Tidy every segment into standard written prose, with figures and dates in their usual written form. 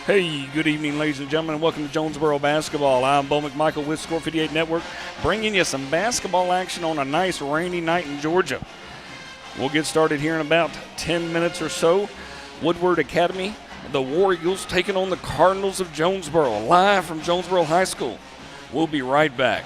Hey, good evening, ladies and gentlemen, and welcome to Jonesboro Basketball. I'm Bo McMichael with Score 58 Network, bringing you some basketball action on a nice rainy night in Georgia. We'll get started here in about 10 minutes or so. Woodward Academy, the War Eagles taking on the Cardinals of Jonesboro, live from Jonesboro High School. We'll be right back.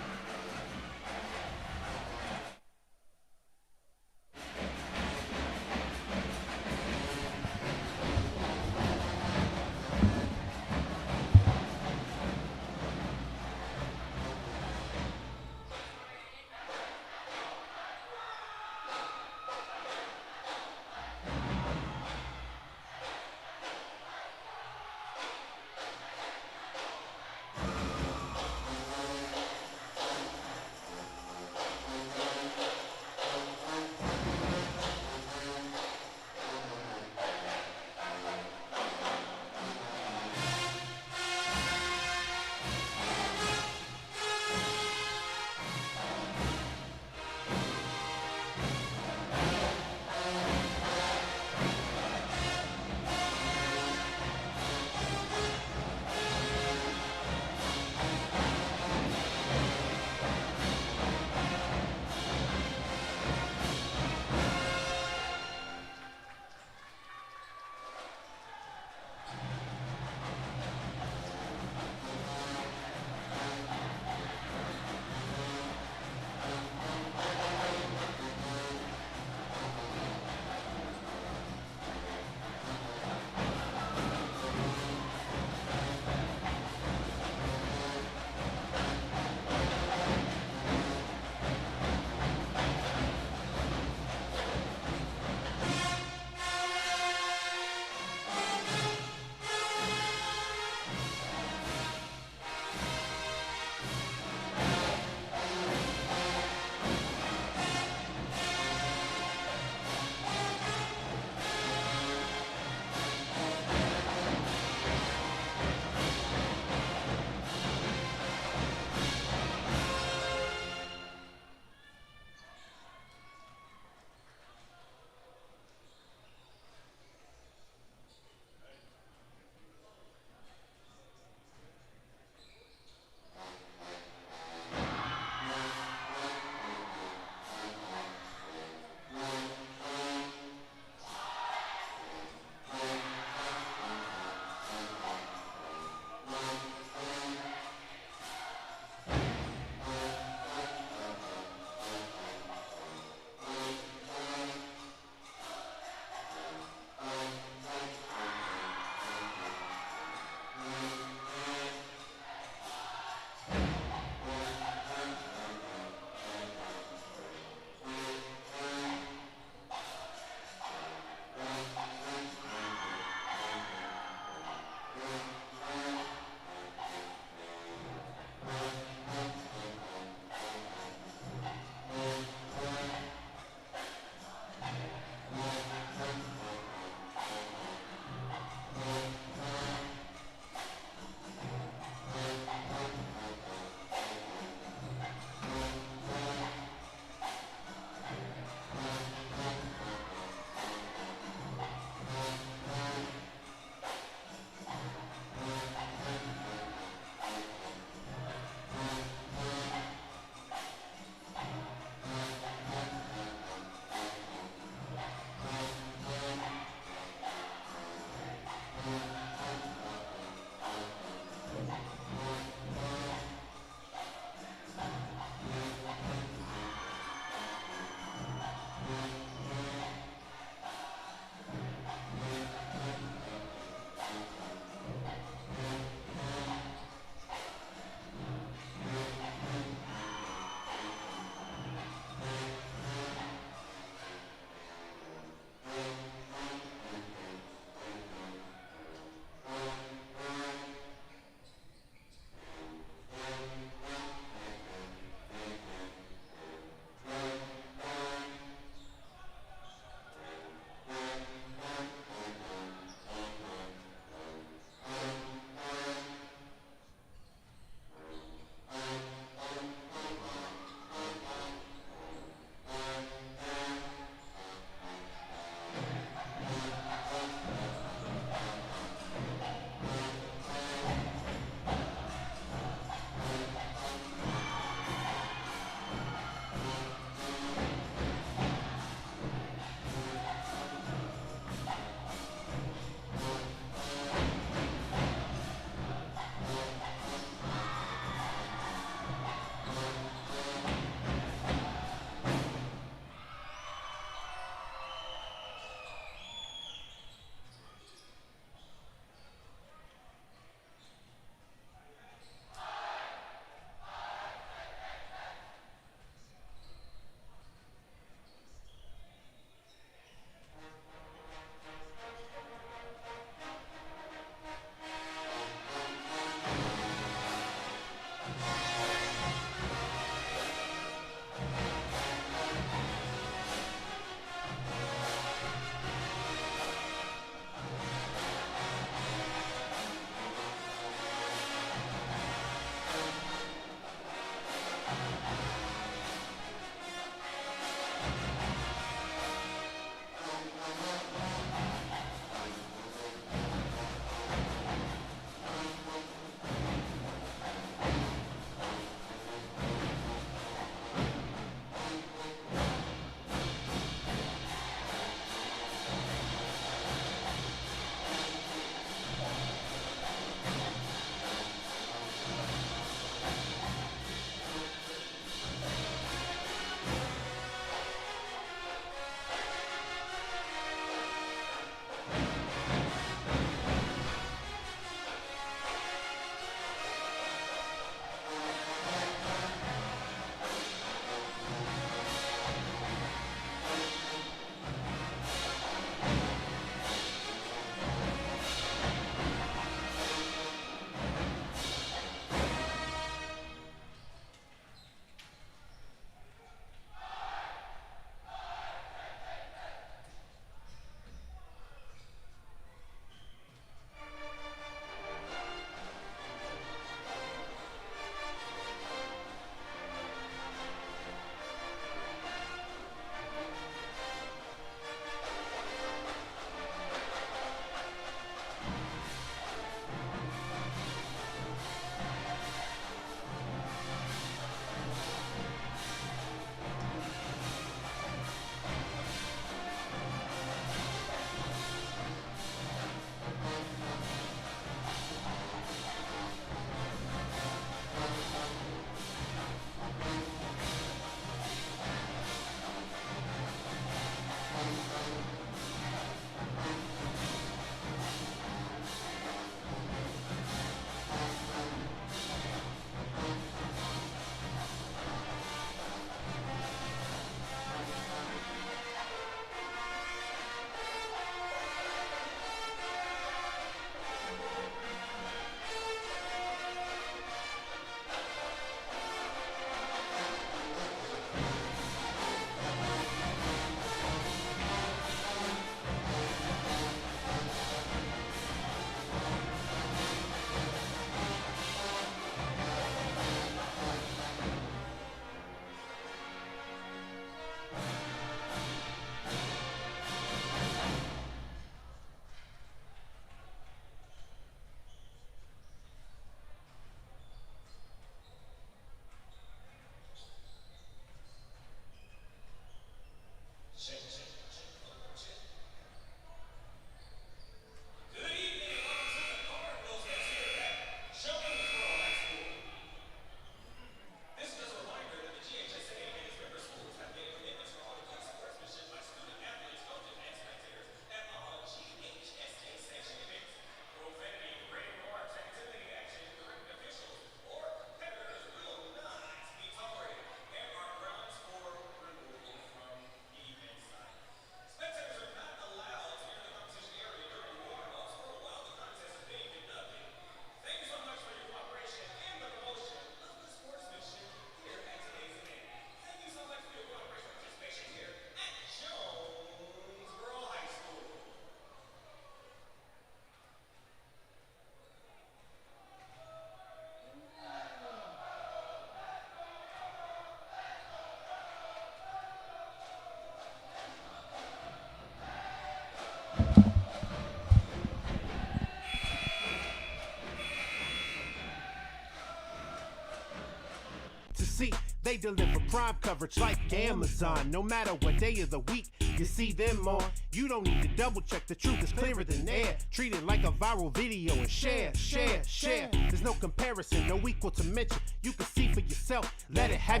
They deliver prime coverage like Amazon. No matter what day of the week you see them on, you don't need to double check. The truth is clearer than air. Treat it like a viral video and share. There's no comparison, no equal to mention. You can see for yourself. Let it have.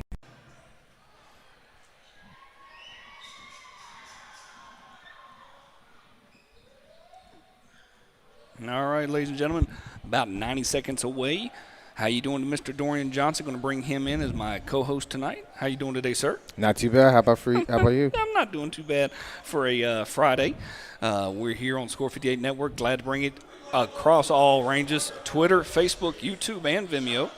All right, ladies and gentlemen, about 90 seconds away. How you doing, Mr. Dorian Johnson? Going to bring him in as my co-host tonight. How you doing today, sir? Not too bad. How about you? I'm not doing too bad for a Friday. We're here on Score 58 Network. Glad to bring it across all ranges: Twitter, Facebook, YouTube, and Vimeo.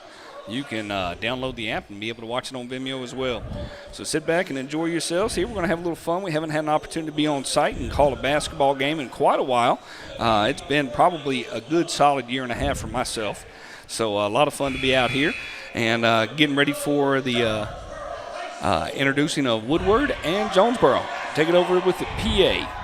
You can download the app and be able to watch it on Vimeo as well. So sit back and enjoy yourselves. Here we're going to have a little fun. We haven't had an opportunity to be on site and call a basketball game in quite a while. It's been probably a good solid year and a half for myself. So a lot of fun to be out here and getting ready for the introducing of Woodward and Jonesboro. Take it over with the PA.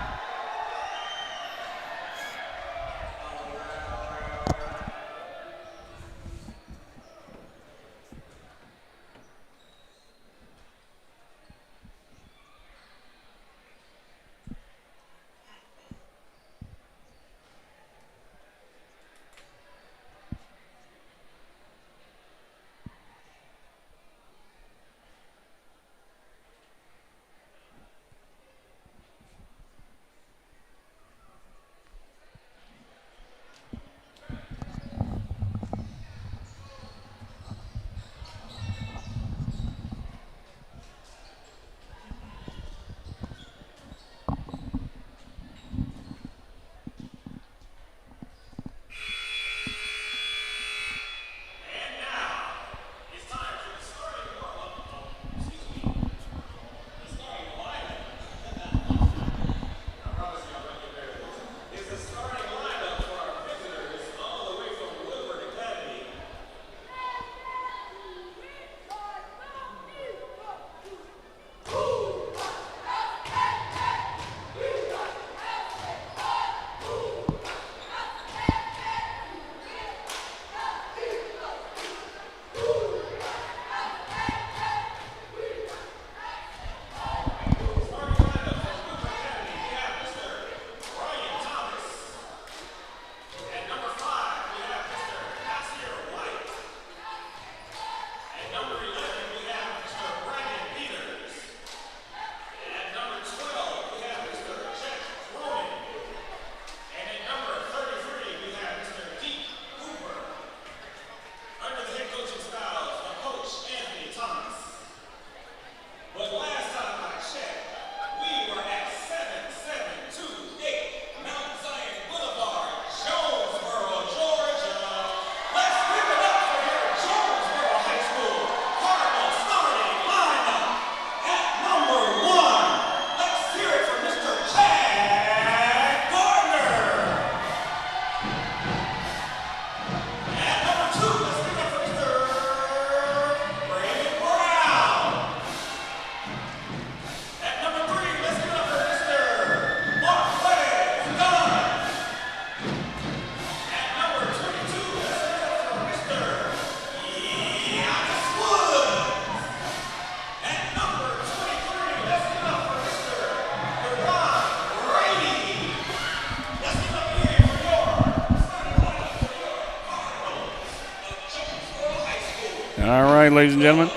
All right, ladies and gentlemen,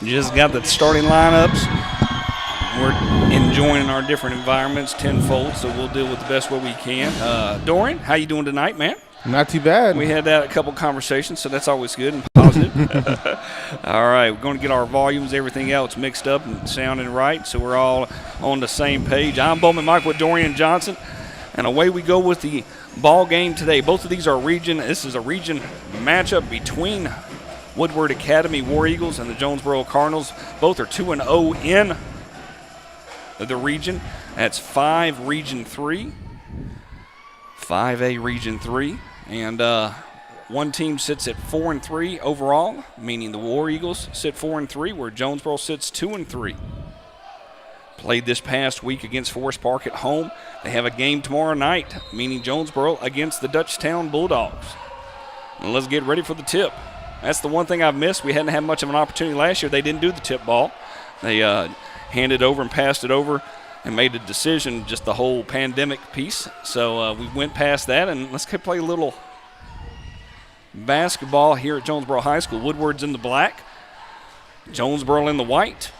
just got the starting lineups. We're enjoying our different environments tenfold, so we'll deal with the best way we can. Dorian, how you doing tonight, man? Not too bad. We had a couple conversations, so that's always good and positive. All right, we're going to get our volumes, everything else mixed up and sounding right, so we're all on the same page. I'm Bowman Mike with Dorian Johnson, and away we go with the ball game today. Both of these are this is a region matchup between Woodward Academy War Eagles and the Jonesboro Cardinals. Both are 2-0 in the region. That's 5 Region 3, 5A Region 3. And one team sits at 4-3 overall, meaning the War Eagles sit 4-3, where Jonesboro sits 2-3. Played this past week against Forest Park at home. They have a game tomorrow night, meaning Jonesboro against the Dutchtown Bulldogs. And let's get ready for the tip. That's the one thing I've missed. We hadn't had much of an opportunity last year. They didn't do the tip ball. They handed over and passed it over and made a decision, just the whole pandemic piece. So we went past that, and let's play a little basketball here at Jonesboro High School. Woodward's in the black, Jonesboro in the white.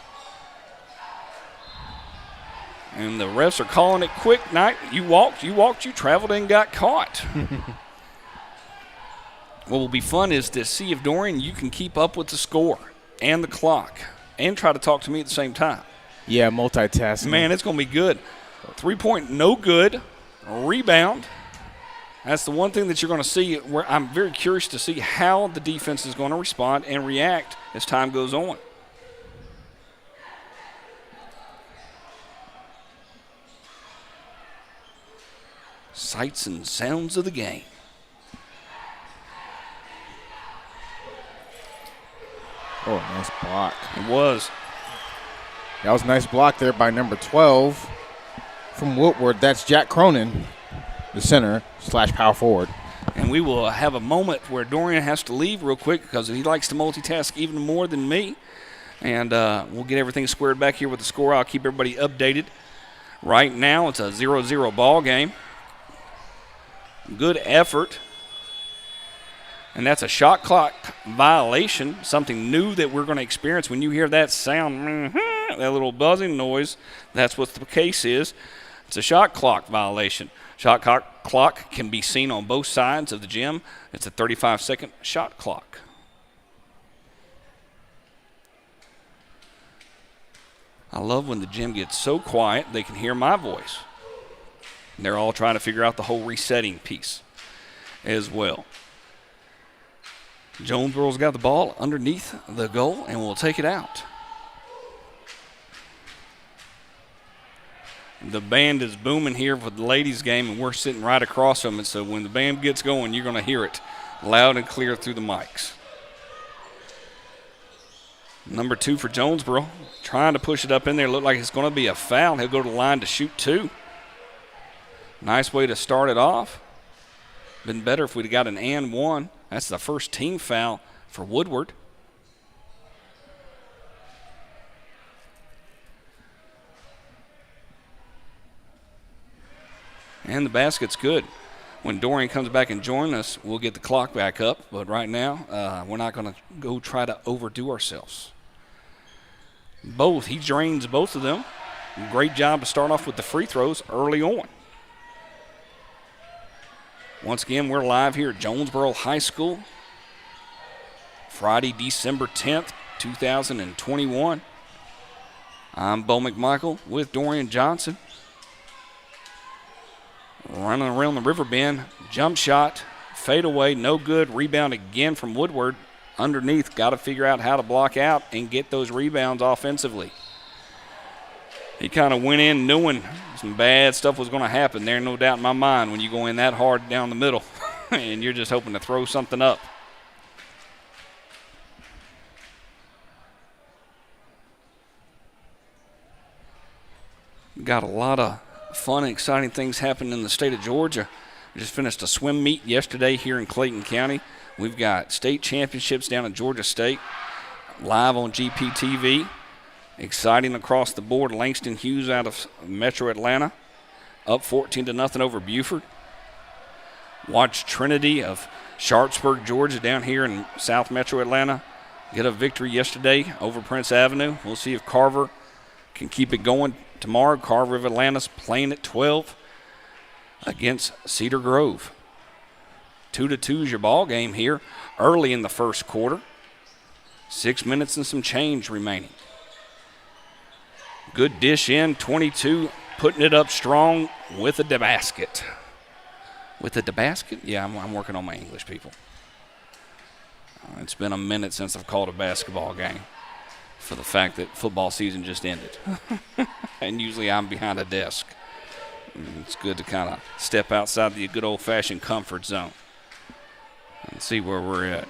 And the refs are calling it quick. Night. You walked, you traveled and got caught. What will be fun is to see if, Dorian, you can keep up with the score and the clock and try to talk to me at the same time. Yeah, multitasking. Man, it's going to be good. 3-point, no good. Rebound. That's the one thing that you're going to see. Where I'm very curious to see how the defense is going to respond and react as time goes on. Sights and sounds of the game. Oh, nice block. It was. That was a nice block there by number 12 from Woodward. That's Jack Cronin, the center / power forward. And we will have a moment where Dorian has to leave real quick because he likes to multitask even more than me. And we'll get everything squared back here with the score. I'll keep everybody updated. Right now it's a 0-0 ball game. Good effort. And that's a shot clock violation, something new that we're going to experience. When you hear that sound, that little buzzing noise, that's what the case is. It's a shot clock violation. Shot clock can be seen on both sides of the gym. It's a 35-second shot clock. I love when the gym gets so quiet they can hear my voice. They're all trying to figure out the whole resetting piece as well. Jonesboro's got the ball underneath the goal and will take it out. The band is booming here for the ladies' game, and we're sitting right across from it, so when the band gets going, you're going to hear it loud and clear through the mics. Number 2 for Jonesboro, trying to push it up in there. Look like it's going to be a foul. He'll go to the line to shoot 2. Nice way to start it off. Been better if we'd have got an and 1. That's the first team foul for Woodward. And the basket's good. When Dorian comes back and joins us, we'll get the clock back up. But right now, we're not going to go try to overdo ourselves. He drains both of them. Great job to start off with the free throws early on. Once again, we're live here at Jonesboro High School. Friday, December 10th, 2021. I'm Bo McMichael with Dorian Johnson. Running around the river bend, jump shot, fade away, no good. Rebound again from Woodward. Underneath, got to figure out how to block out and get those rebounds offensively. He kind of went in knowing some bad stuff was going to happen there, no doubt in my mind, when you go in that hard down the middle and you're just hoping to throw something up. Got a lot of fun and exciting things happening in the state of Georgia. We just finished a swim meet yesterday here in Clayton County. We've got state championships down at Georgia State, live on GPTV. Exciting across the board. Langston Hughes out of Metro Atlanta, up 14-0 over Buford. Watch Trinity of Sharpsburg, Georgia, down here in South Metro Atlanta, get a victory yesterday over Prince Avenue. We'll see if Carver can keep it going tomorrow. Carver of Atlanta's playing at 12 against Cedar Grove. 2-2 is your ball game here early in the first quarter. 6 minutes and some change remaining. Good dish in, 22, putting it up strong with a basket. With a basket? Yeah, I'm working on my English, people. It's been a minute since I've called a basketball game for the fact that football season just ended. And usually I'm behind a desk. It's good to kind of step outside the good old-fashioned comfort zone and see where we're at.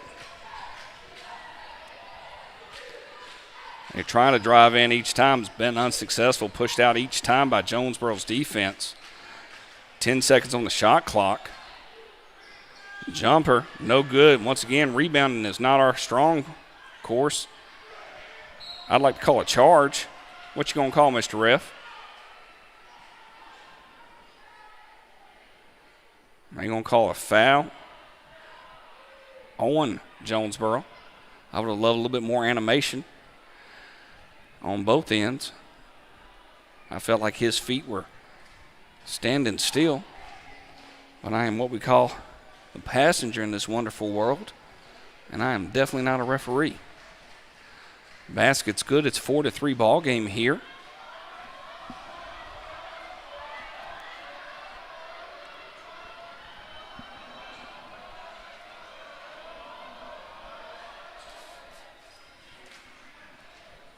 They're trying to drive in each time. It's been unsuccessful. Pushed out each time by Jonesboro's defense. 10 seconds on the shot clock. Jumper, no good. Once again, rebounding is not our strong course. I'd like to call a charge. What you going to call, Mr. Ref? Are you going to call a foul on Jonesboro? I would have loved a little bit more animation on both ends. I felt like his feet were standing still. But I am what we call a passenger in this wonderful world, and I am definitely not a referee. Basket's good. It's 4-3 ball game here.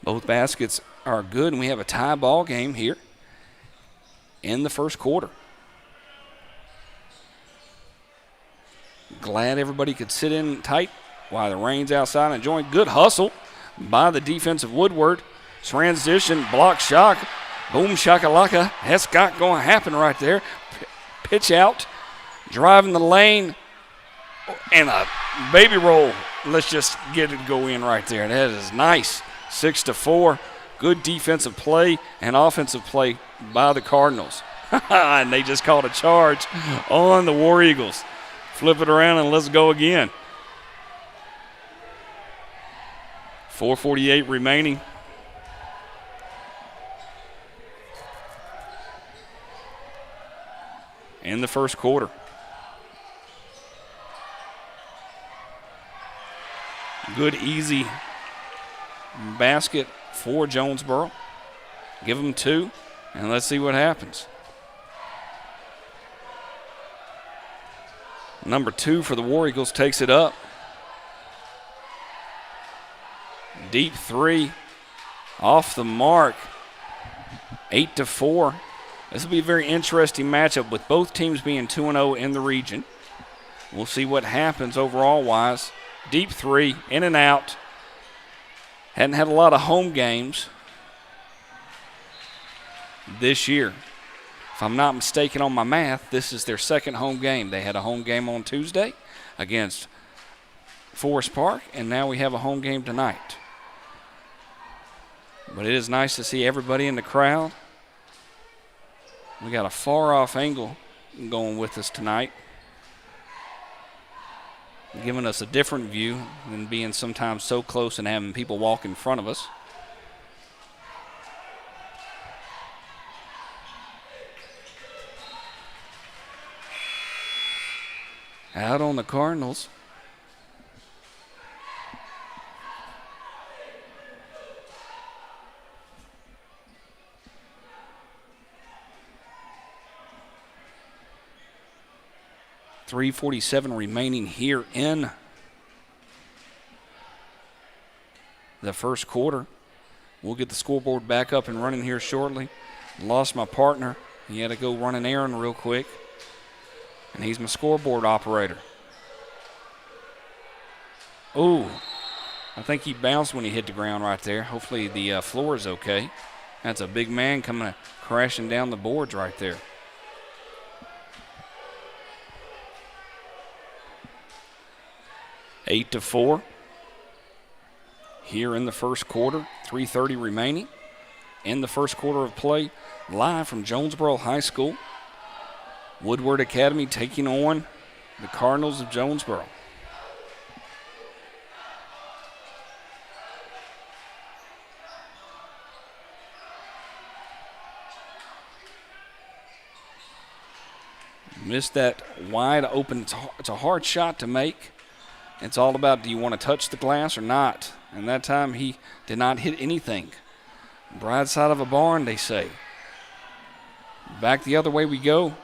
Both baskets are good, and we have a tie ball game here in the first quarter. Glad everybody could sit in tight while the rain's outside and enjoying. Good hustle by the defensive Woodward. Transition, block shot, boom shakalaka. That's got going to happen right there. Pitch out, driving the lane, and a baby roll. Let's just get it to go in right there. That is nice. 6-4. Good defensive play and offensive play by the Cardinals. And they just called a charge on the War Eagles. Flip it around and let's go again. 4:48 remaining. In the first quarter. Good, easy basket for Jonesboro. Give them 2, and let's see what happens. Number 2 for the War Eagles takes it up. Deep 3, off the mark. 8-4. This will be a very interesting matchup with both teams being 2-0 in the region. We'll see what happens overall-wise. Deep 3, in and out. Hadn't had a lot of home games this year. If I'm not mistaken on my math, this is their second home game. They had a home game on Tuesday against Forest Park, and now we have a home game tonight. But it is nice to see everybody in the crowd. We got a far-off angle going with us tonight, giving us a different view than being sometimes so close and having people walk in front of us. Out on the Cardinals. .347 remaining here in the first quarter. We'll get the scoreboard back up and running here shortly. Lost my partner. He had to go run an errand real quick. And he's my scoreboard operator. Ooh, I think he bounced when he hit the ground right there. Hopefully the floor is okay. That's a big man coming crashing down the boards right there. Eight to 4 here in the first quarter. 3:30 remaining in the first quarter of play. Live from Jonesboro High School. Woodward Academy taking on the Cardinals of Jonesboro. Missed that wide open. It's a hard shot to make. It's all about, do you want to touch the glass or not? And that time he did not hit anything. Bride side of a barn, they say. Back the other way we go.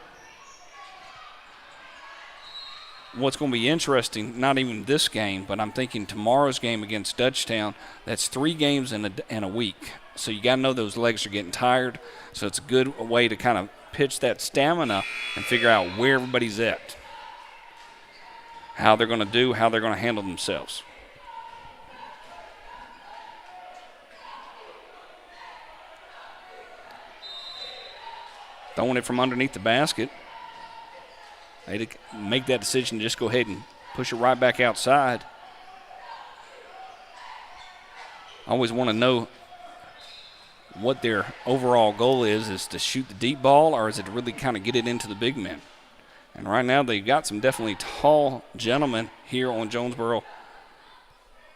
What's going to be interesting, not even this game, but I'm thinking tomorrow's game against Dutchtown, that's 3 games in a week. So you got to know those legs are getting tired. So it's a good way to kind of pitch that stamina and figure out where everybody's at, how they're going to do, how they're going to handle themselves. Throwing it from underneath the basket. They'd make that decision to just go ahead and push it right back outside. I always want to know what their overall goal is to shoot the deep ball, or is it to really kind of get it into the big men? And right now they've got some definitely tall gentlemen here on Jonesboro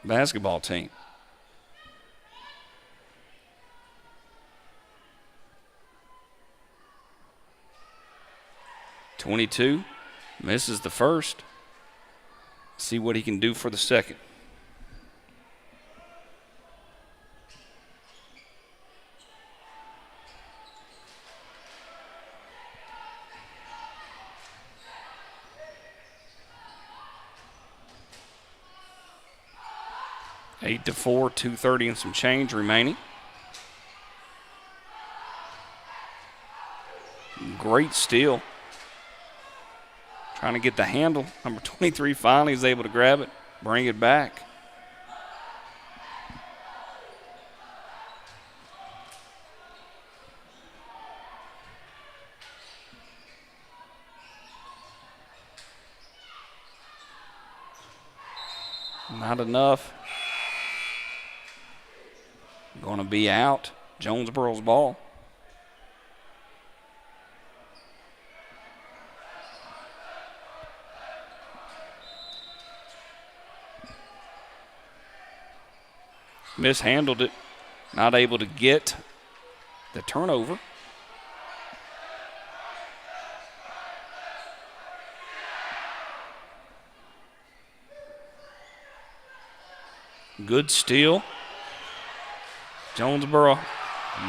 basketball team. .22 misses the first. See what he can do for the second. Eight to 4, 2:30 and some change remaining. Great steal. Trying to get the handle. Number 23 finally is able to grab it, bring it back. Not enough. Going to be out. Jonesboro's ball. Mishandled it. Not able to get the turnover. Good steal. Jonesboro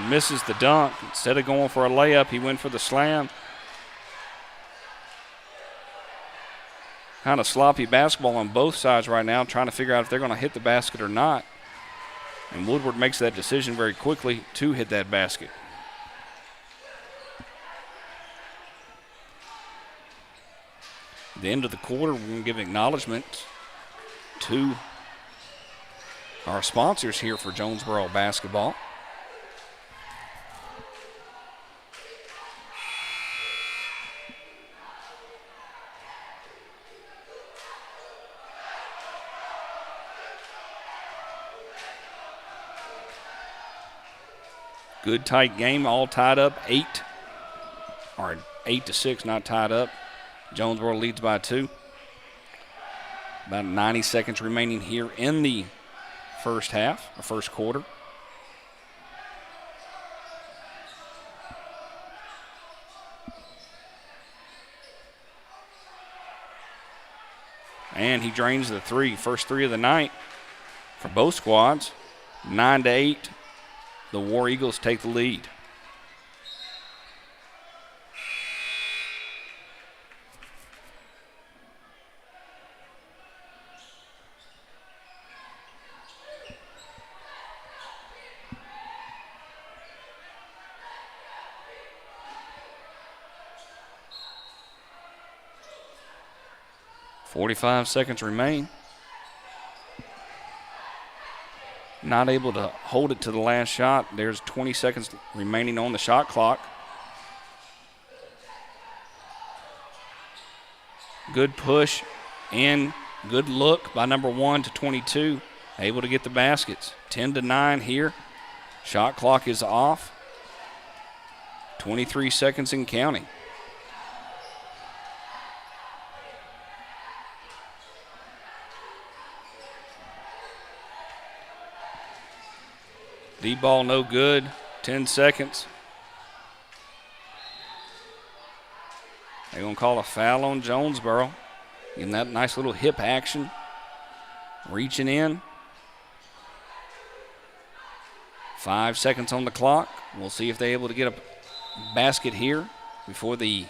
misses the dunk. Instead of going for a layup, he went for the slam. Kind of sloppy basketball on both sides right now, trying to figure out if they're going to hit the basket or not. And Woodward makes that decision very quickly to hit that basket. At the end of the quarter, we're going to give acknowledgement to our sponsors here for Jonesboro basketball. Good tight game, all tied up, 8 to 6, not tied up. Jonesboro leads by 2. About 90 seconds remaining here in the first half, or first quarter. And he drains the three, first three of the night for both squads. 9 to 8. The War Eagles take the lead. .45 seconds remain. Not able to hold it to the last shot. There's 20 seconds remaining on the shot clock. Good push and good look by number 1 to 22. Able to get the baskets. 10 to 9 here. Shot clock is off. 23 seconds and counting. Deep ball no good. 10 seconds. They're going to call a foul on Jonesboro. Getting that nice little hip action. Reaching in. 5 seconds on the clock. We'll see if they're able to get a basket here before the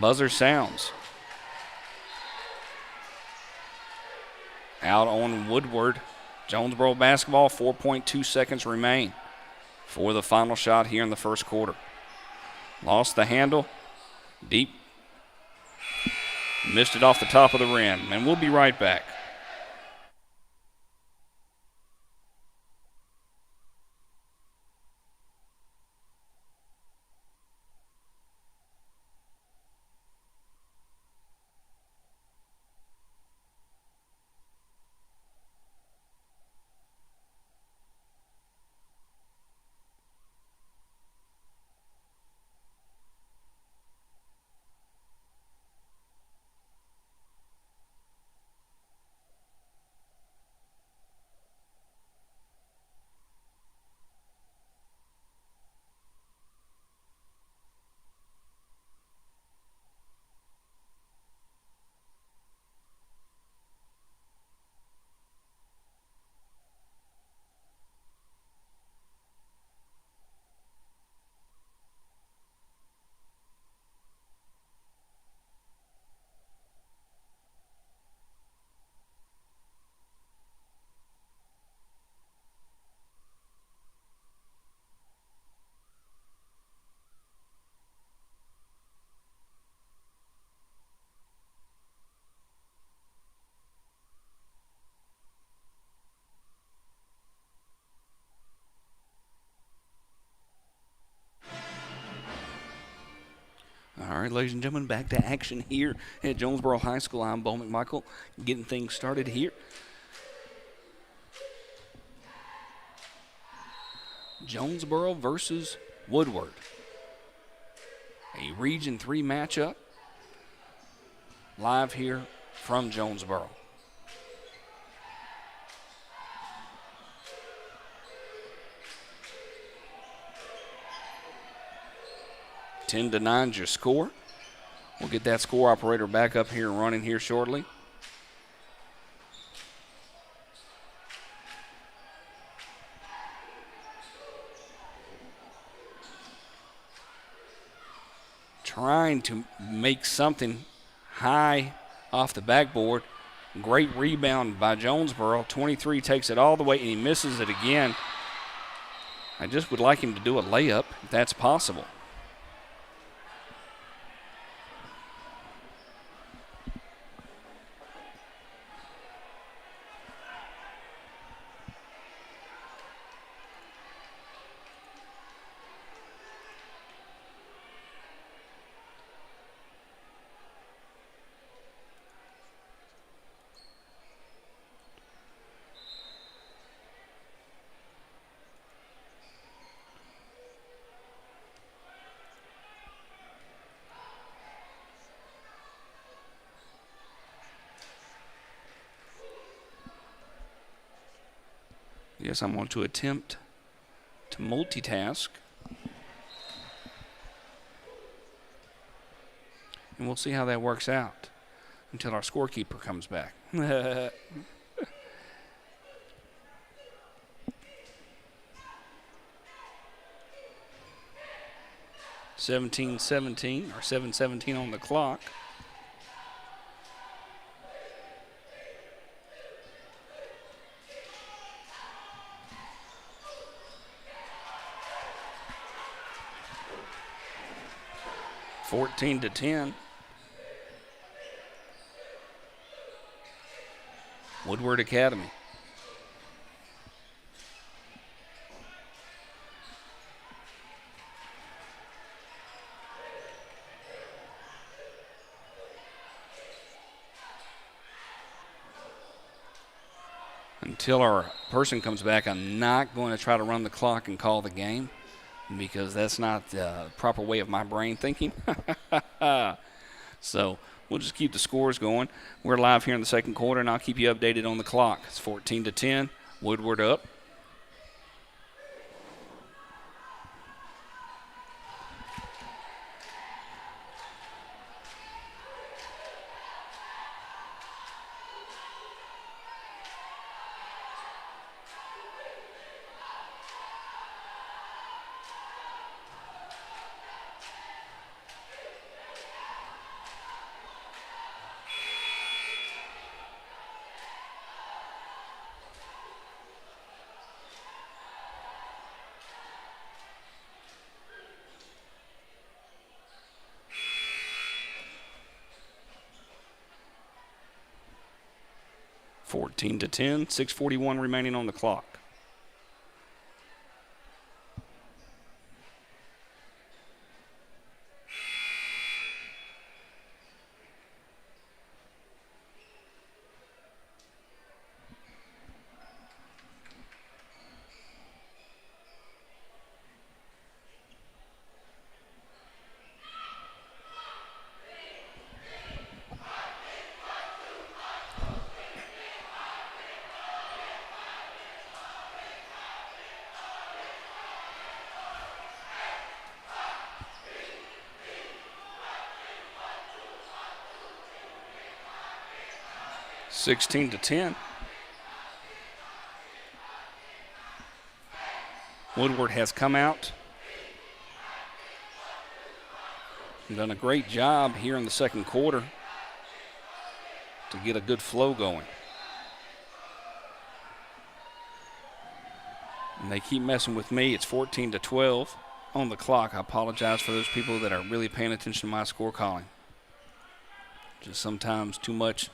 buzzer sounds. Out on Woodward. Jonesboro basketball, 4.2 seconds remain for the final shot here in the first quarter. Lost the handle. Deep. Missed it off the top of the rim. And we'll be right back. All right, ladies and gentlemen, back to action here at Jonesboro High School. I'm Bo McMichael, getting things started here. Jonesboro versus Woodward. A Region 3 matchup. Live here from Jonesboro. Ten to 9 is your score. We'll get that score operator back up here and running here shortly. Trying to make something high off the backboard. Great rebound by Jonesboro. 23 takes it all the way, and he misses it again. I just would like him to do a layup if that's possible. Yes, I'm going to attempt to multitask. And we'll see how that works out until our scorekeeper comes back. 17-17 or 7:17 on the clock. to 10. Woodward Academy. Until our person comes back, I'm not going to try to run the clock and call the game, because that's not the proper way of my brain thinking. So we'll just keep the scores going. We're live here in the second quarter, and I'll keep you updated on the clock. It's 14-10, Woodward up. to 10, 6:41 remaining on the clock. to 10. Woodward has come out and done a great job here in the second quarter to get a good flow going. And they keep messing with me. It's 14-12 on the clock. I apologize for those people that are really paying attention to my score calling. Just sometimes too much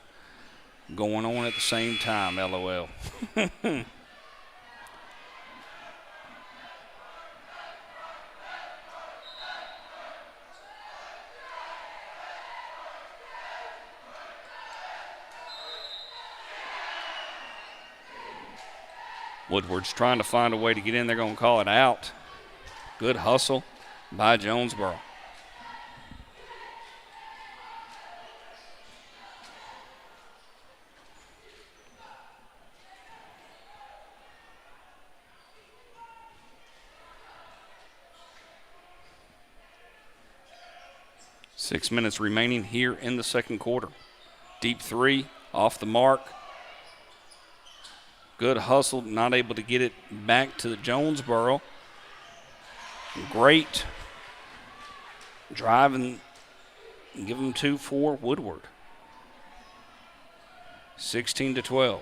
going on at the same time, LOL. Woodward's trying to find a way to get in. They're going to call it out. Good hustle by Jonesboro. Six minutes remaining here in the second quarter. Deep three, off the mark. Good hustle, not able to get it back to Jonesboro. Great drive and give them two for Woodward. 16-12.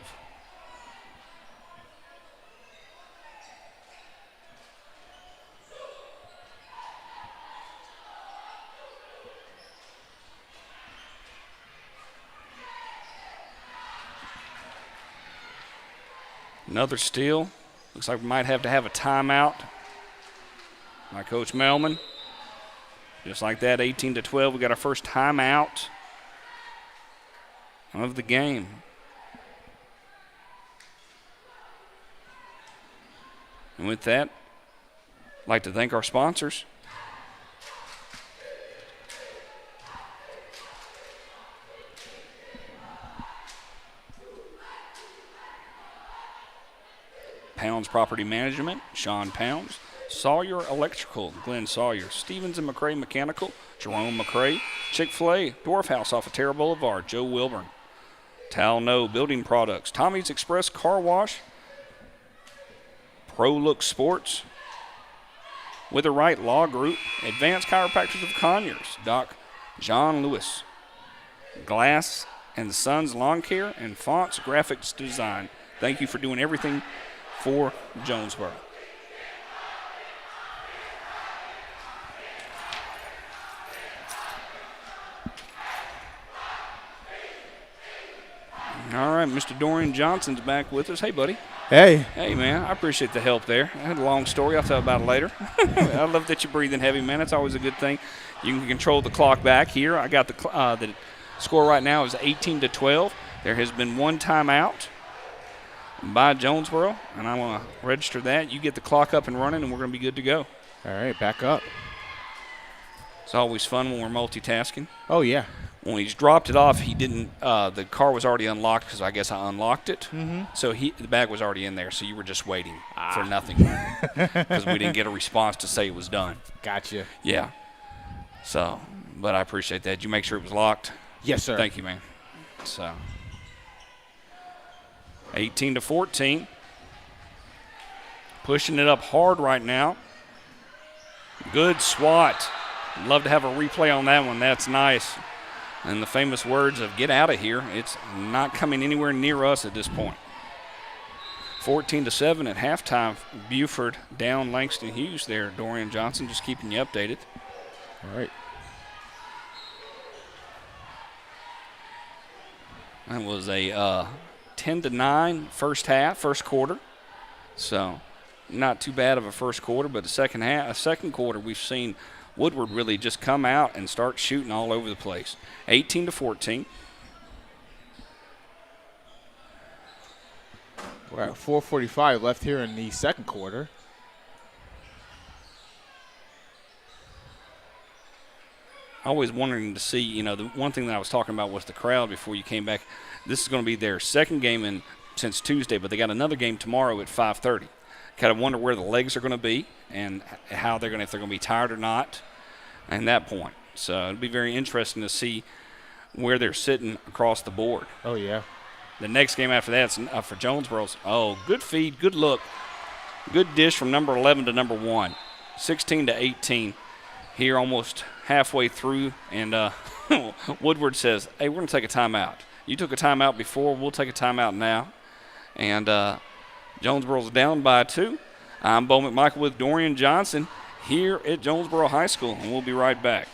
Another steal. Looks like we might have to have a timeout by Coach Melman. Just like that, 18-12. We got our first timeout of the game. And with that, I'd like to thank our sponsors. Pounds Property Management, Sean Pounds. Sawyer Electrical, Glenn Sawyer. Stevens and McCray Mechanical, Jerome McCray. Chick-fil-A, Dwarf House off of Terra Boulevard, Joe Wilburn. Talno Building Products, Tommy's Express Car Wash. Pro Look Sports. Witherite Law Group. Advanced Chiropractors of Conyers, Doc John Lewis. Glass and Sons Lawn Care and Fonts Graphics Design. Thank you for doing everything for Jonesboro. All right, Mr. Dorian Johnson's back with us. Hey, buddy. Hey. Hey, man, I appreciate the help there. I had a long story. I'll tell about it later. I love that you're breathing heavy, man. It's always a good thing. You can control the clock back here. I got the score right now is 18-12. There has been one timeout by Jonesboro, and I want to register that. You get the clock up and running, and we're going to be good to go. All right, back up. It's always fun when we're multitasking. Oh, yeah. When he's dropped it off, he didn't. The car was already unlocked because I guess I unlocked it. Mm-hmm. So the bag was already in there. So you were just waiting for nothing because we didn't get a response to say it was done. Gotcha. Yeah. So, but I appreciate that. Did you make sure it was locked? Yes, sir. Thank you, man. So, 18-14. Pushing it up hard right now. Good swat. Love to have a replay on that one. That's nice. And the famous words of get out of here. It's not coming anywhere near us at this point. 14-7 at halftime. Buford down Langston Hughes there. Dorian Johnson just keeping you updated. All right. That was a 10-9 first quarter. So not too bad of a first quarter, but a second quarter we've seen Woodward really just come out and start shooting all over the place. 18-14. We're at 4:45 left here in the second quarter. Always wondering to see, the one thing that I was talking about was the crowd before you came back. This is going to be their second game since Tuesday, but they got another game tomorrow at 5:30. Kind of wonder where the legs are going to be and how if they're going to be tired or not at that point. So it'll be very interesting to see where they're sitting across the board. Oh, yeah. The next game after that's for Jonesboro's. Oh, good feed, good look. Good dish from number 11 to number 1. 16-18 here almost halfway through. And Woodward says, hey, we're going to take a timeout. You took a timeout before. We'll take a timeout now. And Jonesboro's down by 2. I'm Bo McMichael with Dorian Johnson here at Jonesboro High School, and we'll be right back.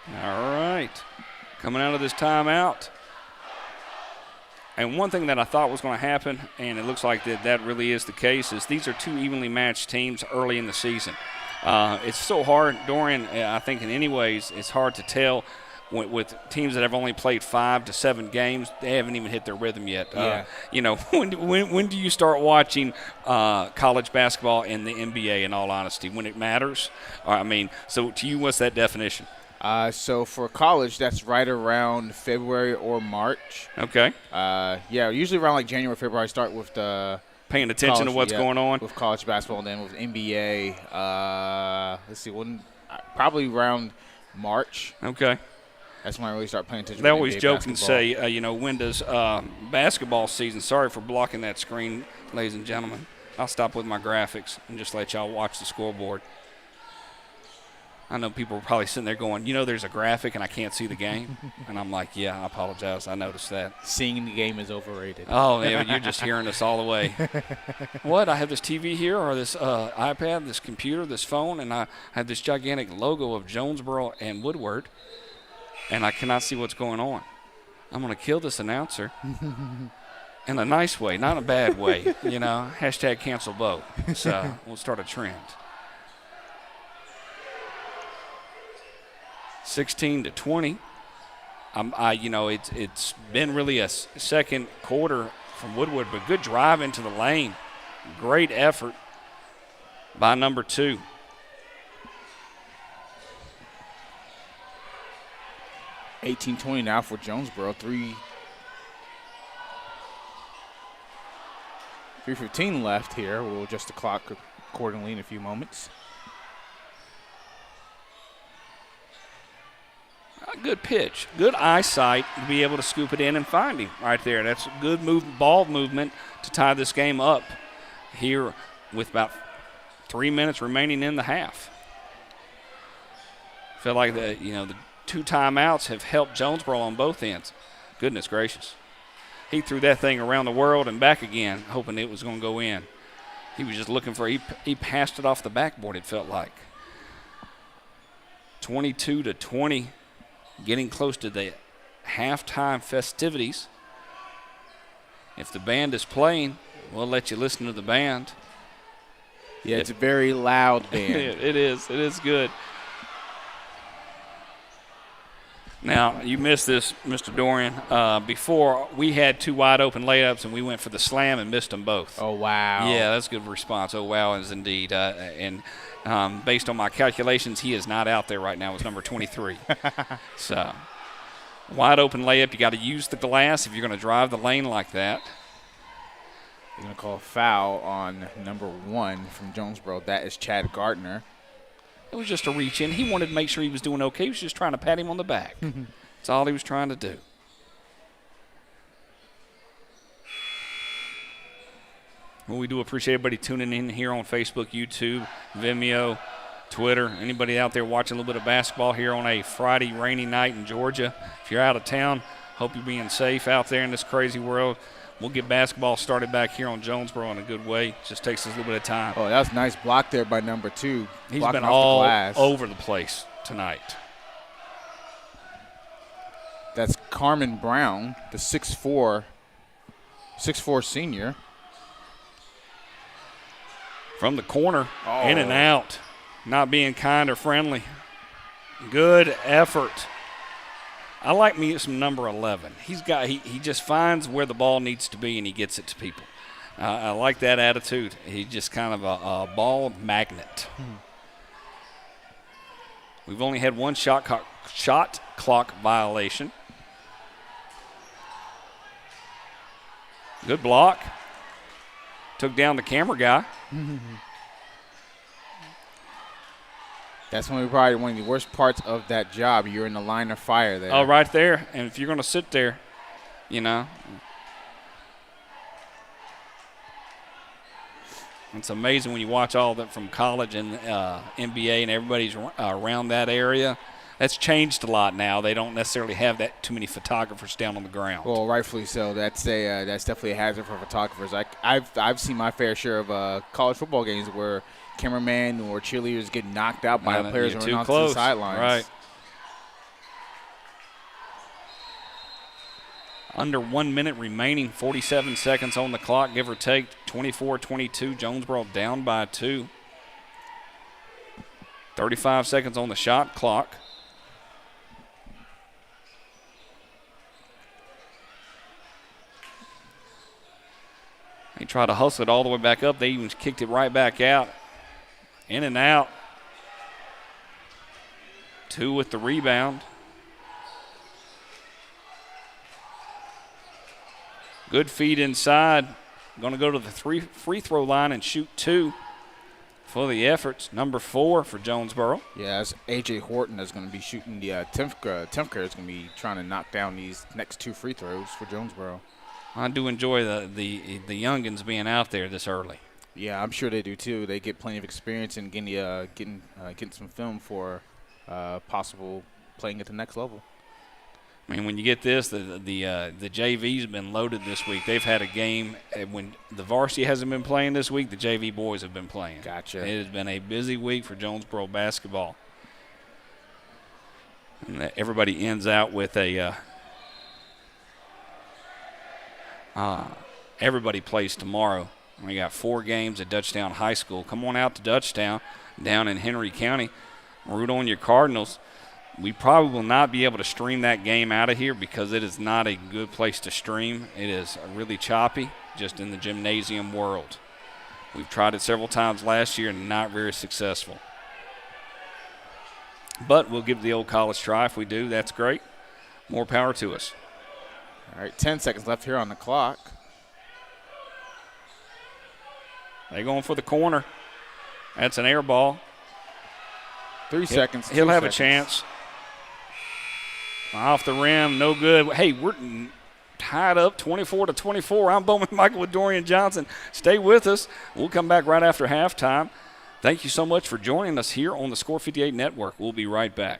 All right. Coming out of this timeout. And one thing that I thought was going to happen, and it looks like that really is the case, is these are two evenly matched teams early in the season. It's so hard, Dorian, I think in any ways, it's hard to tell with teams that have only played 5 to 7 games. They haven't even hit their rhythm yet. Yeah. When do you start watching college basketball in the NBA, in all honesty? When it matters? So to you, what's that definition? So for college, that's right around February or March. Okay. Usually around like January, February, I start with the paying attention to what's going on with college basketball, and then with NBA. Probably around March. Okay. That's when I really start paying attention. They always NBA joke basketball. and say, when does basketball season? Sorry for blocking that screen, ladies and gentlemen. I'll stop with my graphics and just let y'all watch the scoreboard. I know people are probably sitting there going, there's a graphic and I can't see the game. And I'm like, yeah, I apologize. I noticed that. Seeing the game is overrated. Oh, yeah, you're just hearing us all the way. What? I have this TV here or this iPad, this computer, this phone, and I have this gigantic logo of Jonesboro and Woodward, and I cannot see what's going on. I'm going to kill this announcer in a nice way, not a bad way. Hashtag cancel Bo. So we'll start a trend. 16-20. It's been really a second quarter from Woodward, but good drive into the lane. Great effort by number 2. $18-20 now for Jonesboro. 3:15 left here. We'll adjust the clock accordingly in a few moments. A good pitch, good eyesight to be able to scoop it in and find him right there. That's a good ball movement to tie this game up here with about 3 minutes remaining in the half. I feel like the 2 timeouts have helped Jonesboro on both ends. Goodness gracious. He threw that thing around the world and back again, hoping it was going to go in. He was just looking for he passed it off the backboard, it felt like. 22-20. Getting close to the halftime festivities. If the band is playing, we'll let you listen to the band. Yeah, it's a very loud band. It is. It is good. Now, you missed this, Mr. Dorian. Before, we had 2 wide open layups, and we went for the slam and missed them both. Oh, wow. Yeah, that's a good response. Oh, wow is indeed. Based on my calculations, he is not out there right now. It's number 23. So, wide open layup, you got to use the glass if you're going to drive the lane like that. They're going to call a foul on number 1 from Jonesboro. That is Chad Gardner. It was just a reach in. He wanted to make sure he was doing okay. He was just trying to pat him on the back. That's all he was trying to do. Well, we do appreciate everybody tuning in here on Facebook, YouTube, Vimeo, Twitter. Anybody out there watching a little bit of basketball here on a Friday rainy night in Georgia. If you're out of town, hope you're being safe out there in this crazy world. We'll get basketball started back here on Jonesboro in a good way. It just takes us a little bit of time. Oh, that was a nice block there by number 2. He's been all over the place tonight. That's Carmen Brown, the 6'4" senior. From the corner, in and out, not being kind or friendly. Good effort. I like me some number 11. He just finds where the ball needs to be and he gets it to people. I like that attitude. He's just kind of a ball magnet. We've only had one shot clock violation. Good block. Took down the camera guy. That's probably one of the worst parts of that job. You're in the line of fire there. Oh, right there. And if you're going to sit there, it's amazing when you watch all that from college and NBA and everybody's around that area. That's changed a lot now. They don't necessarily have that too many photographers down on the ground. Well, rightfully so. That's definitely a hazard for photographers. I've seen my fair share of college football games where cameramen or cheerleaders get knocked out by the players running onto the sidelines. Right. Under 1 minute remaining, 47 seconds on the clock, give or take. 24-22, Jonesboro down by 2. 35 seconds on the shot clock. They tried to hustle it all the way back up. They even kicked it right back out. In and out. 2 with the rebound. Good feed inside. Going to go to the free throw line and shoot 2 for the efforts. Number 4 for Jonesboro. Yeah, it's A.J. Horton that's going to be shooting the 10th grade is going to be trying to knock down these next 2 free throws for Jonesboro. I do enjoy the youngins being out there this early. Yeah, I'm sure they do too. They get plenty of experience in getting some film for possible playing at the next level. I mean, when you get this, the JV's been loaded this week. They've had a game when the varsity hasn't been playing this week. The JV boys have been playing. Gotcha. It has been a busy week for Jonesboro basketball. And everybody ends out with a. Everybody plays tomorrow. We got 4 games at Dutchtown High School. Come on out to Dutchtown, down in Henry County. Root on your Cardinals. We probably will not be able to stream that game out of here because it is not a good place to stream. It is really choppy, just in the gymnasium world. We've tried it several times last year and not very successful. But we'll give the old college try. If we do, that's great. More power to us. All right, 10 seconds left here on the clock. They're going for the corner. That's an air ball. 3 seconds. He'll have a chance. Off the rim, no good. Hey, we're tied up 24-24. I'm Bowman Michael with Dorian Johnson. Stay with us. We'll come back right after halftime. Thank you so much for joining us here on the Score 58 Network. We'll be right back.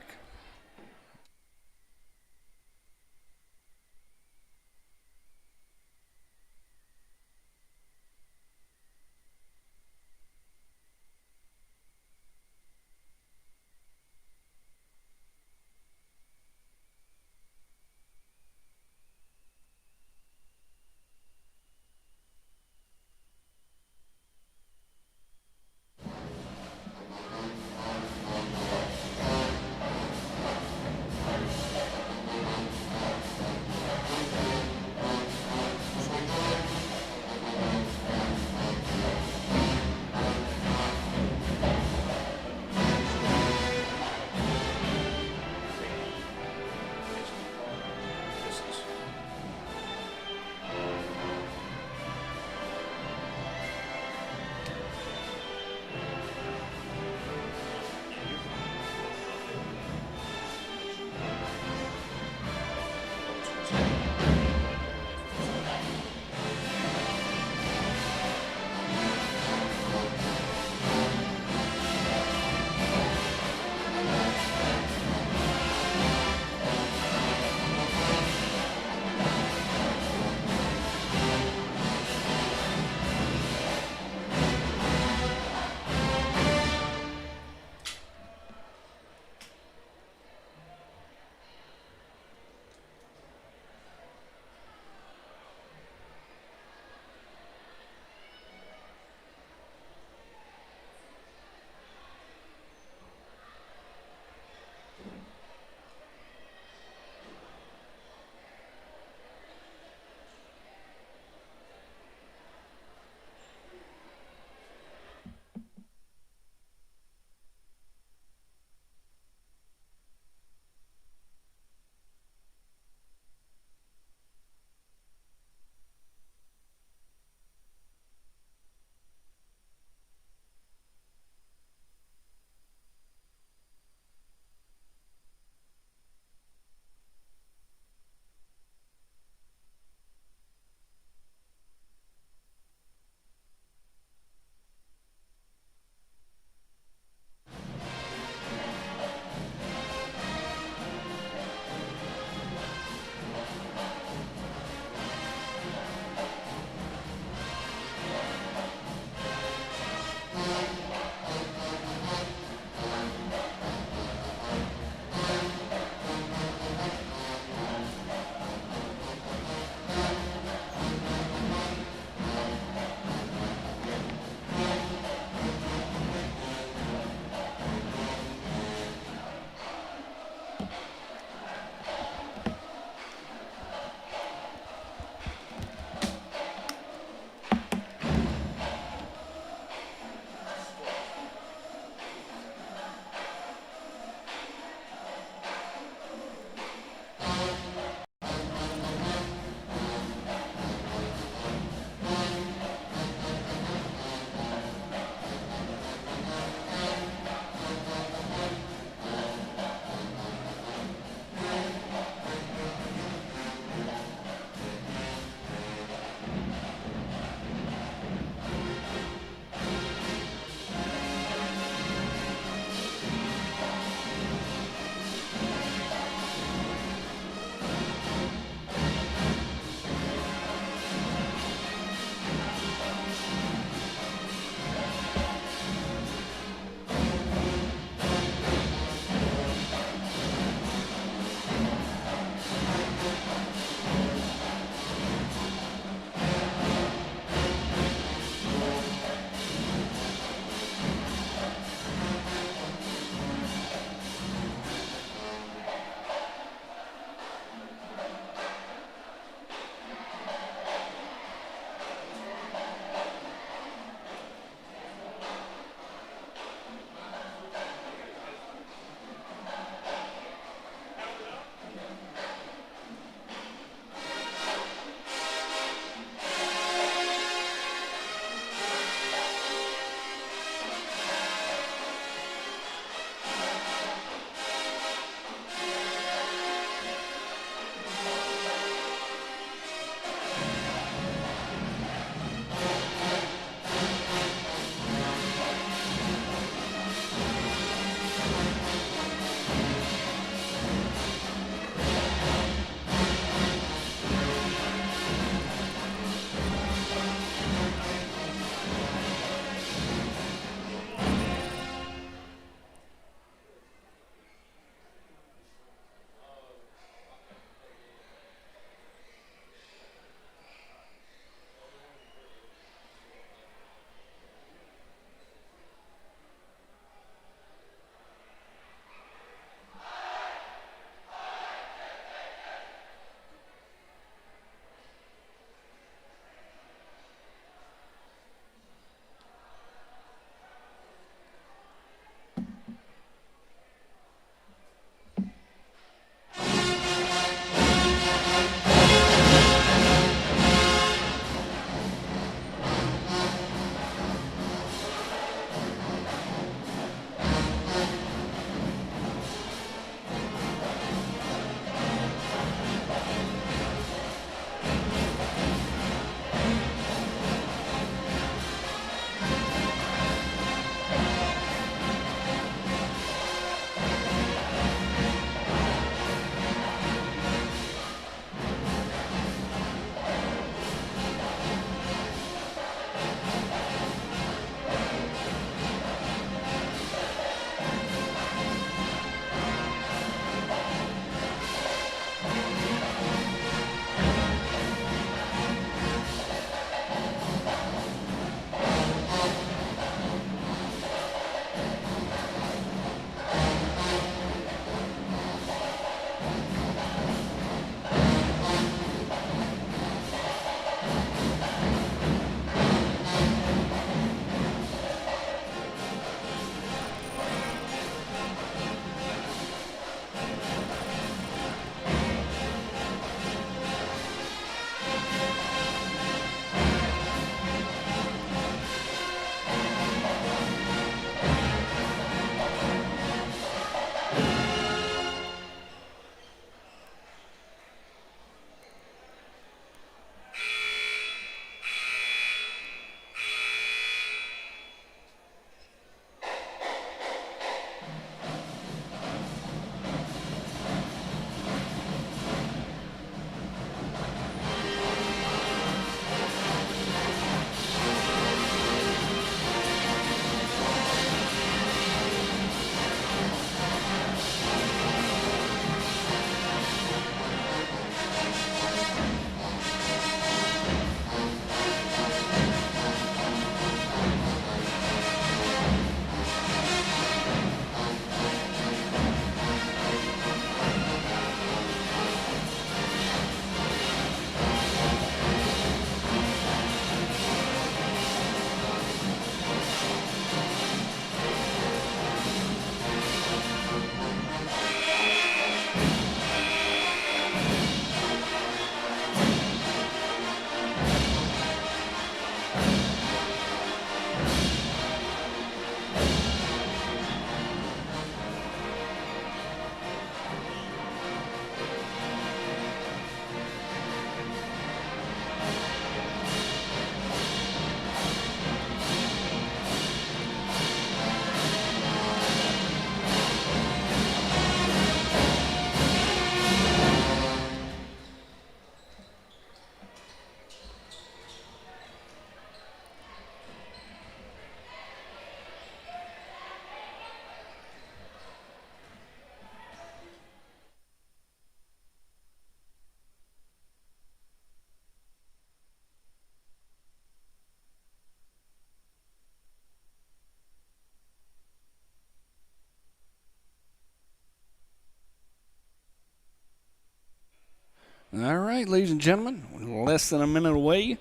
All right, ladies and gentlemen, less than a minute away.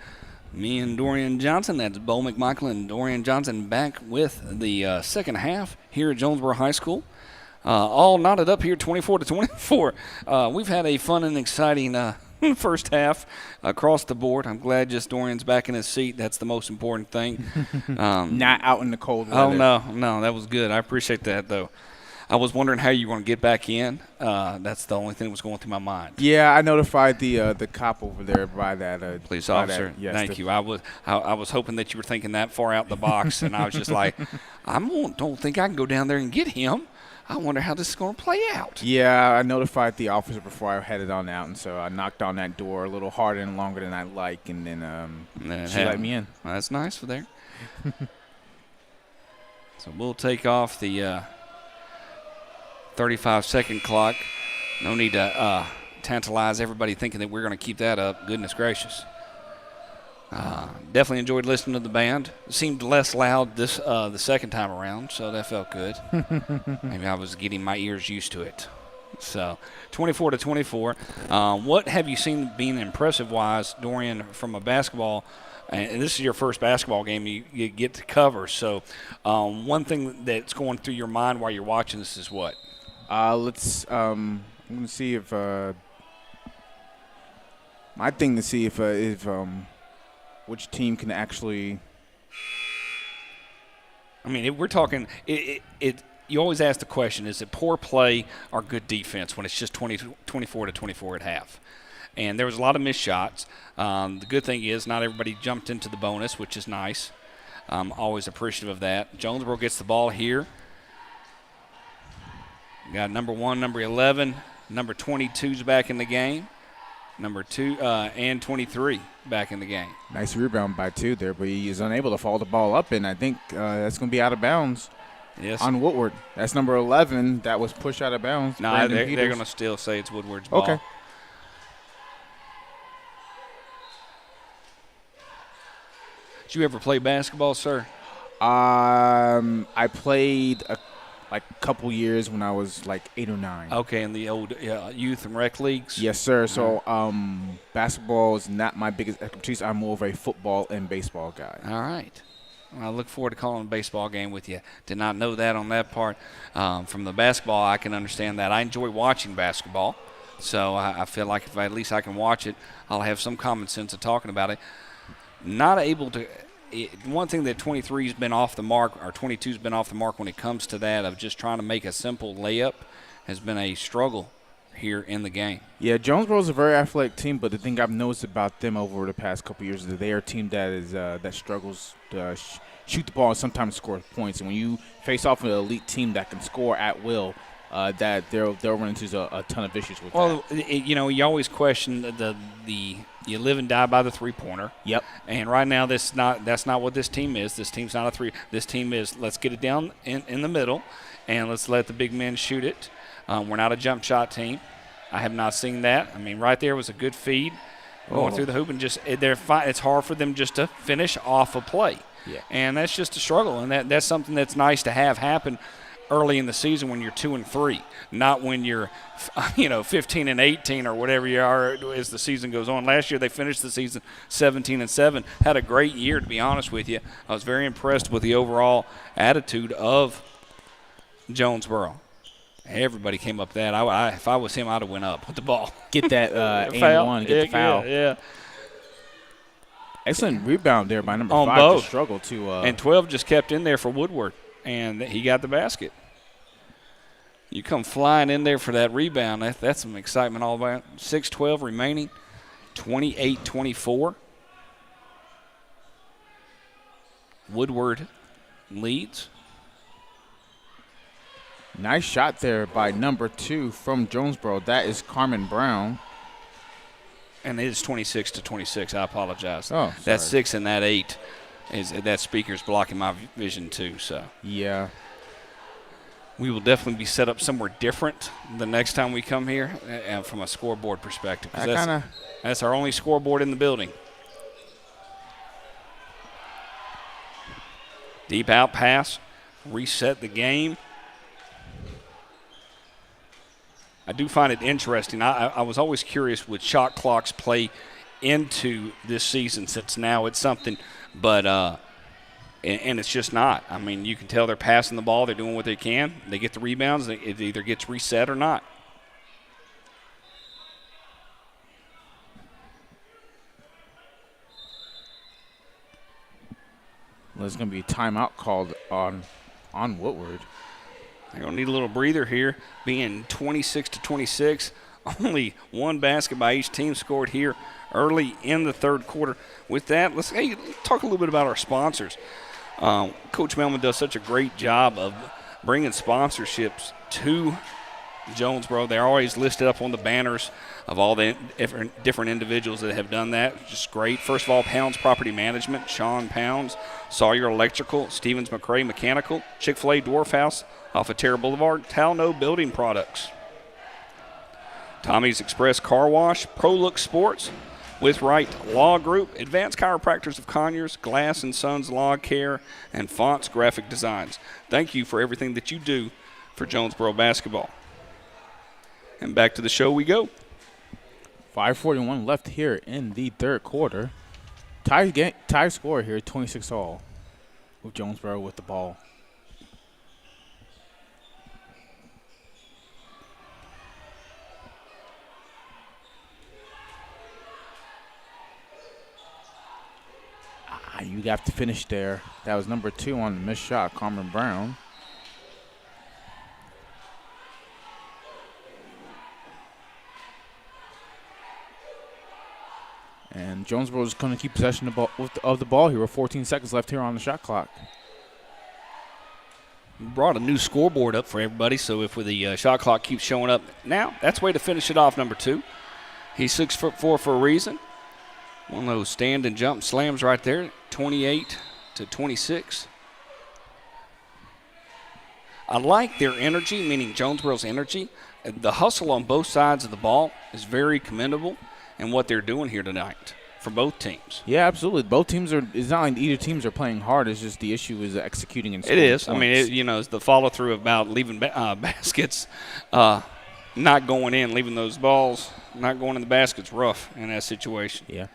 Me and Dorian Johnson, that's Bo McMichael and Dorian Johnson, back with the second half here at Jonesboro High School. All knotted up here, 24-24. We've had a fun and exciting first half across the board. I'm glad just Dorian's back in his seat. That's the most important thing. Not out in the cold weather. Oh, no, that was good. I appreciate that, though. I was wondering how you were going to get back in. That's the only thing that was going through my mind. Yeah, I notified the cop over there by that police officer. Yes, thank you. I was hoping that you were thinking that far out the box, and I was just like, don't think I can go down there and get him. I wonder how this is going to play out. Yeah, I notified the officer before I headed on out, and so I knocked on that door a little harder and longer than I'd like, and then she let me in. Well, that's nice for there. So we'll take off the 35-second clock. No need to tantalize everybody thinking that we're going to keep that up. Goodness gracious. Definitely enjoyed listening to the band. It seemed less loud the second time around, so that felt good. Maybe I was getting my ears used to it. So 24-24. What have you seen being impressive-wise, Dorian, from a basketball? And this is your first basketball game you get to cover. So one thing that's going through your mind while you're watching this is what? I'm going to see if my thing to see if which team can actually. I mean, we're talking. You always ask the question: is it poor play or good defense when it's just 24-24 at half? And there was a lot of missed shots. The good thing is not everybody jumped into the bonus, which is nice. I'm always appreciative of that. Jonesboro gets the ball here. Got number 1, number 11, number 22's back in the game. Number 2 and 23 back in the game. Nice rebound by 2 there, but he is unable to follow the ball up, and I think that's going to be out of bounds. Yes. On Woodward. That's number 11 that was pushed out of bounds. No, they're going to still say it's Woodward's ball. Okay. Did you ever play basketball, sir? I played a couple years when I was like 8 or 9. Okay, in the old youth and rec leagues? Yes, sir. So basketball is not my biggest expertise. I'm more of a football and baseball guy. All right. Well, I look forward to calling a baseball game with you. Did not know that on that part. From the basketball, I can understand that. I enjoy watching basketball, so I feel like if at least I can watch it, I'll have some common sense of talking about it. Not able to one thing that 23's been off the mark, or 22's been off the mark when it comes to that of just trying to make a simple layup has been a struggle here in the game. Yeah, Jonesboro's a very athletic team, but the thing I've noticed about them over the past couple years is that they are a team that is that struggles to shoot the ball and sometimes score points. And when you face off an elite team that can score at will, that they'll run into a ton of issues with that. Well, you always question the you live and die by the three-pointer. Yep. And right now that's not what this team is. This team's not a three. This team is let's get it down in the middle, and let's let the big men shoot it. We're not a jump shot team. I have not seen that. I mean, right there was a good feed going through the hoop, and just it's hard for them just to finish off a play. Yeah. And that's just a struggle, and that's something that's nice to have happen early in the season when you're 2-3, not when you're 15 and 18 or whatever you are as the season goes on. Last year they finished the season 17-7, had a great year, to be honest with you. I was very impressed with the overall attitude of Jonesboro. Everybody came up that. If I was him, I'd have went up with the ball. Get that foul. and one, get the foul. Yeah. Excellent rebound there by number On 5 both. to struggle to. And 12 just kept in there for Woodward, and he got the basket. You come flying in there for that rebound. That's some excitement all about. 6:12 remaining, 28-24. Woodward leads. Nice shot there by number 2 from Jonesboro. That is Carmen Brown. And it is 26-26. I apologize. Oh, sorry. That 6 and that 8 that speaker's blocking my vision too. So yeah, we will definitely be set up somewhere different the next time we come here, from a scoreboard perspective. That's our only scoreboard in the building. Deep out pass, reset the game. I do find it interesting. I was always curious, would shot clocks play into this season, since now it's something, but and it's just not. I mean, you can tell they're passing the ball. They're doing what they can. They get the rebounds. It either gets reset or not. There's going to be a timeout called on Woodward. They're going to need a little breather here, being 26-26. Only one basket by each team scored here early in the third quarter. With that, let's talk a little bit about our sponsors. Coach Melman does such a great job of bringing sponsorships to Jonesboro. They're always listed up on the banners of all the different individuals that have done that. Just great. First of all, Pounds Property Management, Sean Pounds, Sawyer Electrical, Stevens McCrae Mechanical, Chick-fil-A Dwarf House off of Terra Boulevard, Talno Building Products, Tommy's Express Car Wash, Pro Look Sports, With Right Law Group, Advanced Chiropractors of Conyers, Glass & Sons Law Care, and Fonts Graphic Designs. Thank you for everything that you do for Jonesboro basketball. And back to the show we go. 5:41 left here in the third quarter. Tie score here, 26-all, with Jonesboro with the ball. You have to finish there. That was number 2 on the missed shot, Carmen Brown. And Jonesboro is going to keep possession of the ball here with 14 seconds left here on the shot clock. Brought a new scoreboard up for everybody, so if the shot clock keeps showing up now, that's the way to finish it off, number 2. He's 6'4" for a reason. One of those stand and jump slams right there, 28-26. I like their energy, meaning Jonesboro's energy. The hustle on both sides of the ball is very commendable in what they're doing here tonight for both teams. Yeah, absolutely. Both teams are – it's not like either teams are playing hard. It's just the issue is executing and scoring. It is. Points. I mean, it's the follow-through about leaving baskets not going in, leaving those balls not going in the basket's rough in that situation. Yeah.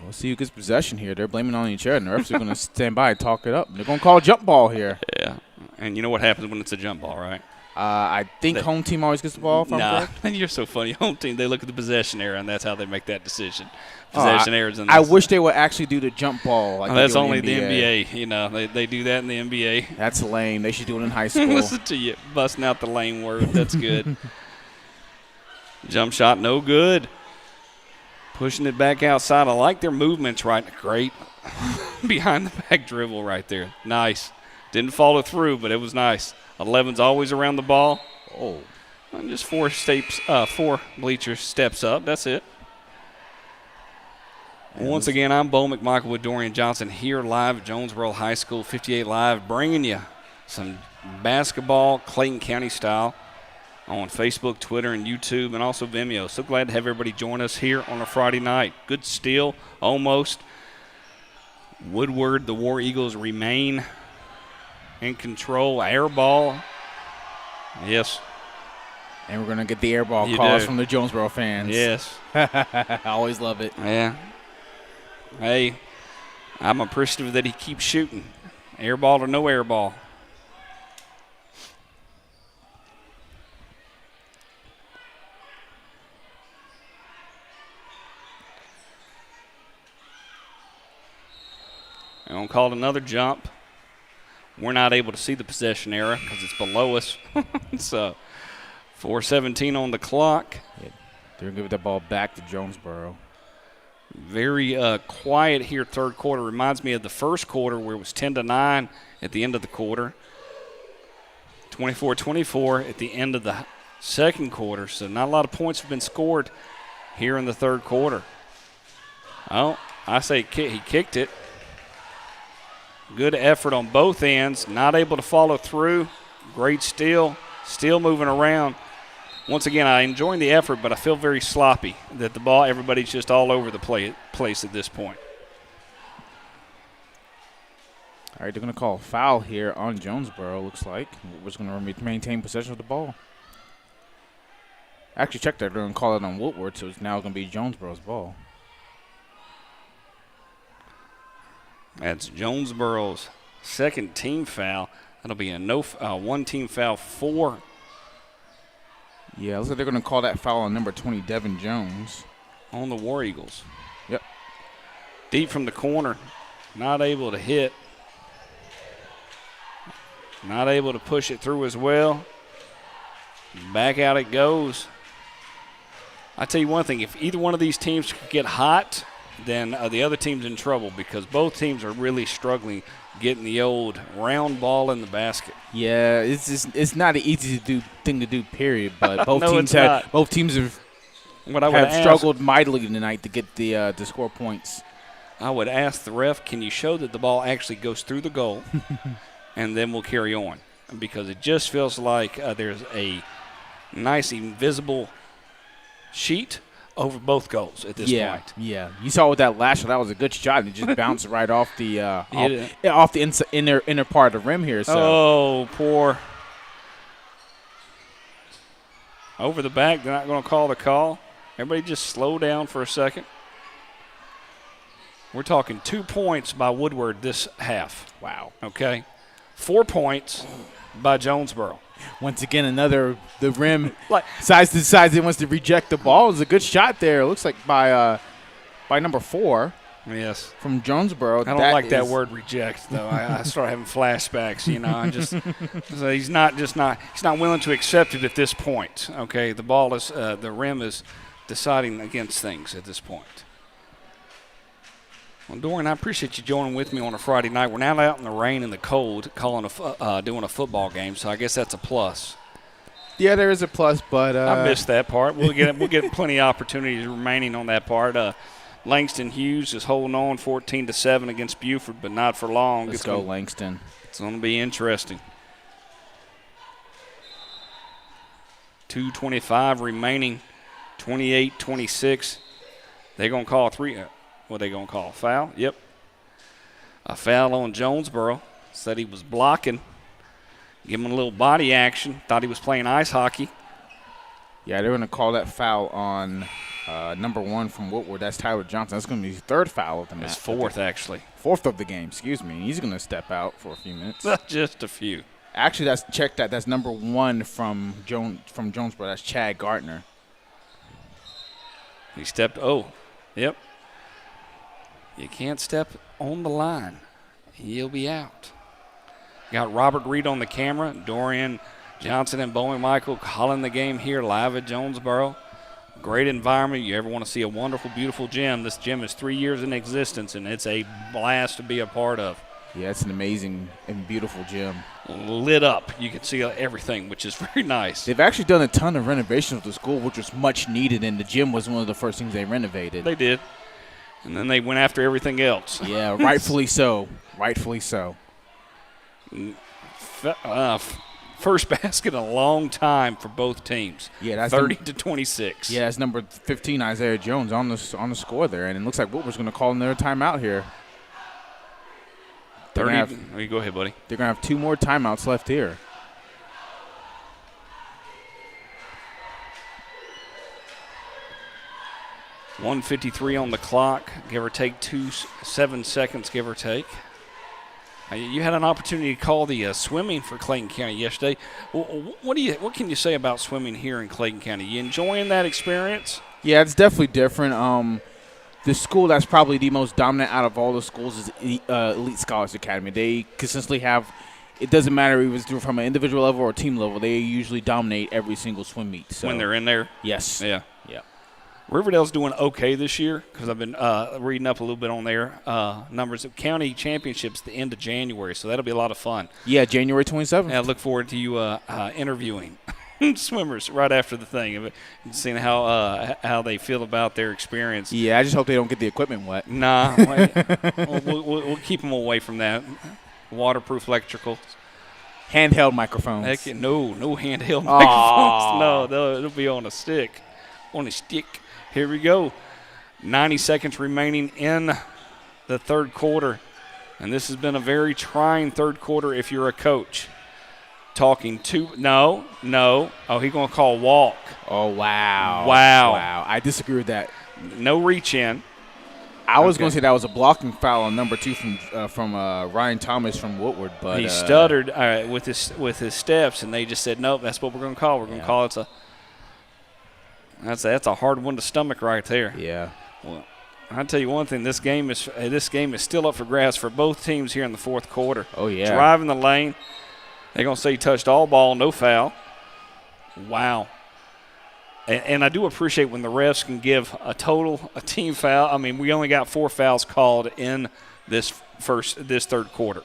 We'll see who gets possession here. They're blaming on each other, and the refs are going to stand by and talk it up. They're going to call a jump ball here. Yeah, and you know what happens when it's a jump ball, right? I think home team always gets the ball, if I'm correct. You're so funny. Home team, they look at the possession error, and that's how they make that decision. Possession errors. I wish they would actually do the jump ball. Like that's only the NBA. You know, they do that in the NBA. That's lame. They should do it in high school. Listen to you busting out the lame word. That's good. Jump shot, no good. Pushing it back outside. I like their movements right. Great. Behind the back dribble right there. Nice. Didn't follow through, but it was nice. 11's always around the ball. Oh. And just 4 bleacher steps up. That's it. Once again, I'm Bo McMichael with Dorian Johnson here live at Jonesboro High School 58 Live, bringing you some basketball Clayton County style on Facebook, Twitter, and YouTube, and also Vimeo. So glad to have everybody join us here on a Friday night. Good steal, almost. Woodward, the War Eagles remain in control. Air ball. Yes. And we're going to get the air ball calls from the Jonesboro fans. Yes. I always love it. Yeah. Hey, I'm appreciative that he keeps shooting. Air ball or no air ball. They're going to call it another jump. We're not able to see the possession error because it's below us. So 4:17 on the clock. Yeah, they're going to give that ball back to Jonesboro. Very quiet here third quarter. Reminds me of the first quarter where it was 10-9 at the end of the quarter. 24-24 at the end of the second quarter. So not a lot of points have been scored here in the third quarter. Oh, I say he kicked it. Good effort on both ends. Not able to follow through. Great steal. Still moving around. Once again, I'm enjoying the effort, but I feel very sloppy that the ball, everybody's just all over the place at this point. All right, they're going to call a foul here on Jonesboro, looks like. Woodward's going to maintain possession of the ball. Actually, check that. They're going to call it on Woodward, so it's now going to be Jonesboro's ball. That's Jonesboro's second team foul. That'll be a one team foul, 4. Yeah, looks like they're going to call that foul on number 20, Devin Jones. On the War Eagles. Yep. Deep from the corner. Not able to hit. Not able to push it through as well. Back out it goes. I tell you one thing, if either one of these teams could get hot, then the other team's in trouble because both teams are really struggling getting the old round ball in the basket. Yeah, it's not an easy thing to do, period. But both No, teams have struggled mightily tonight to get the score points. I would ask the ref, can you show that the ball actually goes through the goal, and then we'll carry on, because it just feels like there's a nice invisible sheet over both goals at this point. Yeah, you saw with that last shot, that was a good shot. It just bounced right off the off the inner part of the rim here. So. Oh, poor. Over the back, they're not going to call the call. Everybody just slow down for a second. We're talking 2 points by Woodward this half. Wow. Okay. 4 points by Jonesboro. Once again, the rim decides it wants to reject the ball. It's a good shot there. It looks like by number 4. Yes. From Jonesboro. I don't like that word reject, though. I start having flashbacks, so he's not willing to accept it at this point. Okay. The ball is the rim is deciding against things at this point. Well, Dorian, I appreciate you joining with me on a Friday night. We're now out in the rain and the cold, doing a football game, so I guess that's a plus. Yeah, there is a plus, but I missed that part. We'll get plenty of opportunities remaining on that part. Langston Hughes is holding on 14-7 against Buford, but not for long. Let's go, Langston. It's going to be interesting. 2:25 remaining, 28-26. They're going to call 3. What are they going to call? Foul? Yep. A foul on Jonesboro. Said he was blocking. Give him a little body action. Thought he was playing ice hockey. Yeah, they're going to call that foul on number 1 from Woodward. That's Tyler Johnson. That's going to be his 3rd foul of the match. It's 4th, actually. 4th of the game, excuse me. He's going to step out for a few minutes. Just a few. Actually, that's number 1 from Jonesboro. That's Chad Gardner. He stepped. Oh, yep. You can't step on the line. He'll be out. Got Robert Reed on the camera. Dorian Johnson and Bowen Michael calling the game here live at Jonesboro. Great environment. You ever want to see a wonderful, beautiful gym, this gym is 3 years in existence, and it's a blast to be a part of. Yeah, it's an amazing and beautiful gym. Lit up. You can see everything, which is very nice. They've actually done a ton of renovations of the school, which was much needed, and the gym was one of the first things they renovated. They did. And then they went after everything else. Yeah, rightfully so. Rightfully so. First basket in a long time for both teams. Yeah, that's 30-26. Yeah, that's number 15, Isaiah Jones, on the score there, and it looks like Woodward's going to call another timeout here. 30. Go ahead, buddy. They're going to have 2 more timeouts left here. $1:53 on the clock, give or take 7 seconds, give or take. You had an opportunity to call the swimming for Clayton County yesterday. What can you say about swimming here in Clayton County? You enjoying that experience? Yeah, it's definitely different. The school that's probably the most dominant out of all the schools is Elite Scholars Academy. They consistently have, it doesn't matter if it's from an individual level or team level, they usually dominate every single swim meet. So. When they're in there? Yes. Yeah. Yeah. Riverdale's doing okay this year because I've been reading up a little bit on their numbers. County championships the end of January, so that'll be a lot of fun. Yeah, January 27th. And I look forward to you interviewing swimmers right after the thing and seeing how they feel about their experience. Yeah, I just hope they don't get the equipment wet. Nah, we'll keep them away from that. Waterproof electrical. Handheld microphones. Heck, no handheld microphones. No, it'll be on a stick. Here we go. 90 seconds remaining in the third quarter. And this has been a very trying third quarter if you're a coach. Talking to – no. Oh, he's going to call walk. Oh, wow. Wow. I disagree with that. No reach in. I was going to say that was a blocking foul on number 2 from Ryan Thomas from Woodward, but he stuttered with his steps, and they just said, nope, that's what we're going to call. We're going to call it that's a hard one to stomach right there. Yeah. Well, I'll tell you one thing. This game is still up for grabs for both teams here in the fourth quarter. Oh, yeah. Driving the lane. They're going to say touched all ball, no foul. Wow. And I do appreciate when the refs can give a team foul. I mean, we only got 4 fouls called in this third quarter.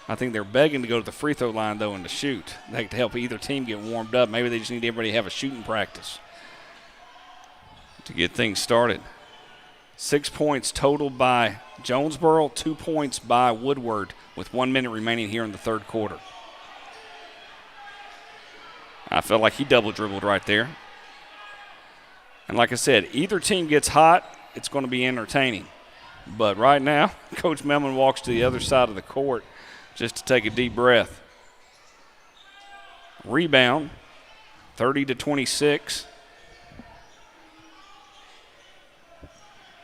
I think they're begging to go to the free throw line, though, and to shoot. To help either team get warmed up. Maybe they just need everybody to have a shooting practice to get things started. 6 points total by Jonesboro, 2 points by Woodward with 1 minute remaining here in the third quarter. I felt like he double dribbled right there. And like I said, either team gets hot, it's going to be entertaining. But right now, Coach Melman walks to the other side of the court just to take a deep breath. Rebound, 30-26.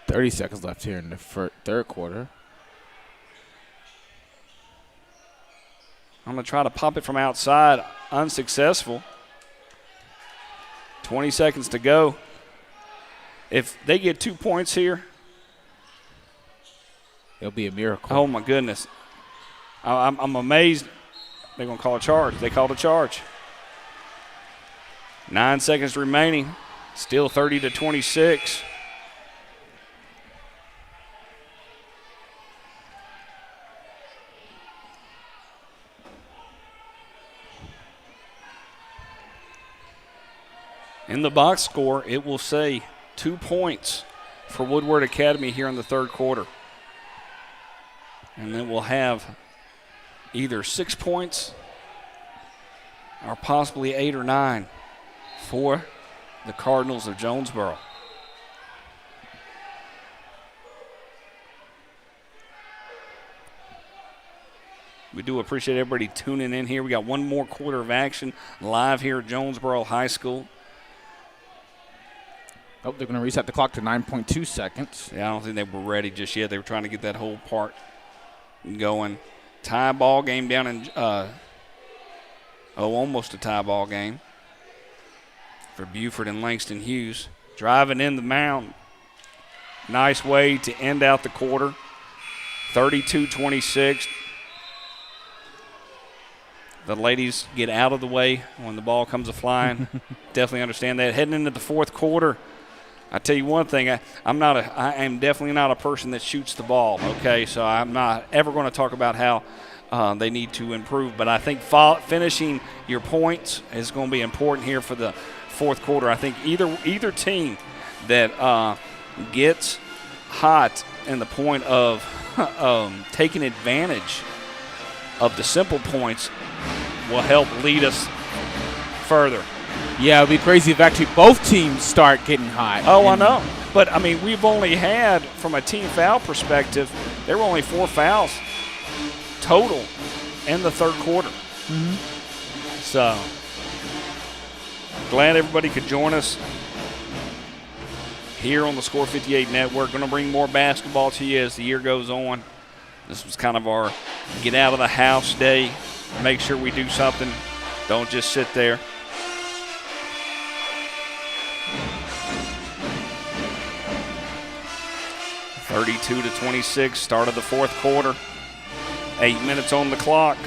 30 seconds left here in the third quarter. I'm going to try to pop it from outside. Unsuccessful. 20 seconds to go. If they get 2 points here, it'll be a miracle. Oh, my goodness. I'm amazed. They're going to call a charge. They called a charge. 9 seconds remaining. Still 30-26. In the box score, it will say 2 points for Woodward Academy here in the third quarter. And then we'll have either 6 points or possibly 8 or 9 for the Cardinals of Jonesboro. We do appreciate everybody tuning in here. We got one more quarter of action live here at Jonesboro High School. Oh, they're going to reset the clock to 9.2 seconds. Yeah, I don't think they were ready just yet. They were trying to get that whole part going. Tie ball game down in almost a tie ball game for Buford and Langston Hughes. Driving in the mound. Nice way to end out the quarter. 32-26. The ladies get out of the way when the ball comes a-flying. Definitely understand that. Heading into the fourth quarter, I tell you one thing, I am definitely not a person that shoots the ball, okay? So I'm not ever going to talk about how they need to improve. But I think finishing your points is going to be important here for the fourth quarter. I think either team that gets hot in the point of taking advantage of the simple points will help lead us further. Yeah, it would be crazy if actually both teams start getting hot. Oh, I know. But, I mean, we've only had, from a team foul perspective, there were only 4 fouls total in the third quarter. Mm-hmm. So, glad everybody could join us here on the Score 58 Network. Going to bring more basketball to you as the year goes on. This was kind of our get out of the house day. Make sure we do something. Don't just sit there. (32-26), start of the fourth quarter. 8 minutes on the clock.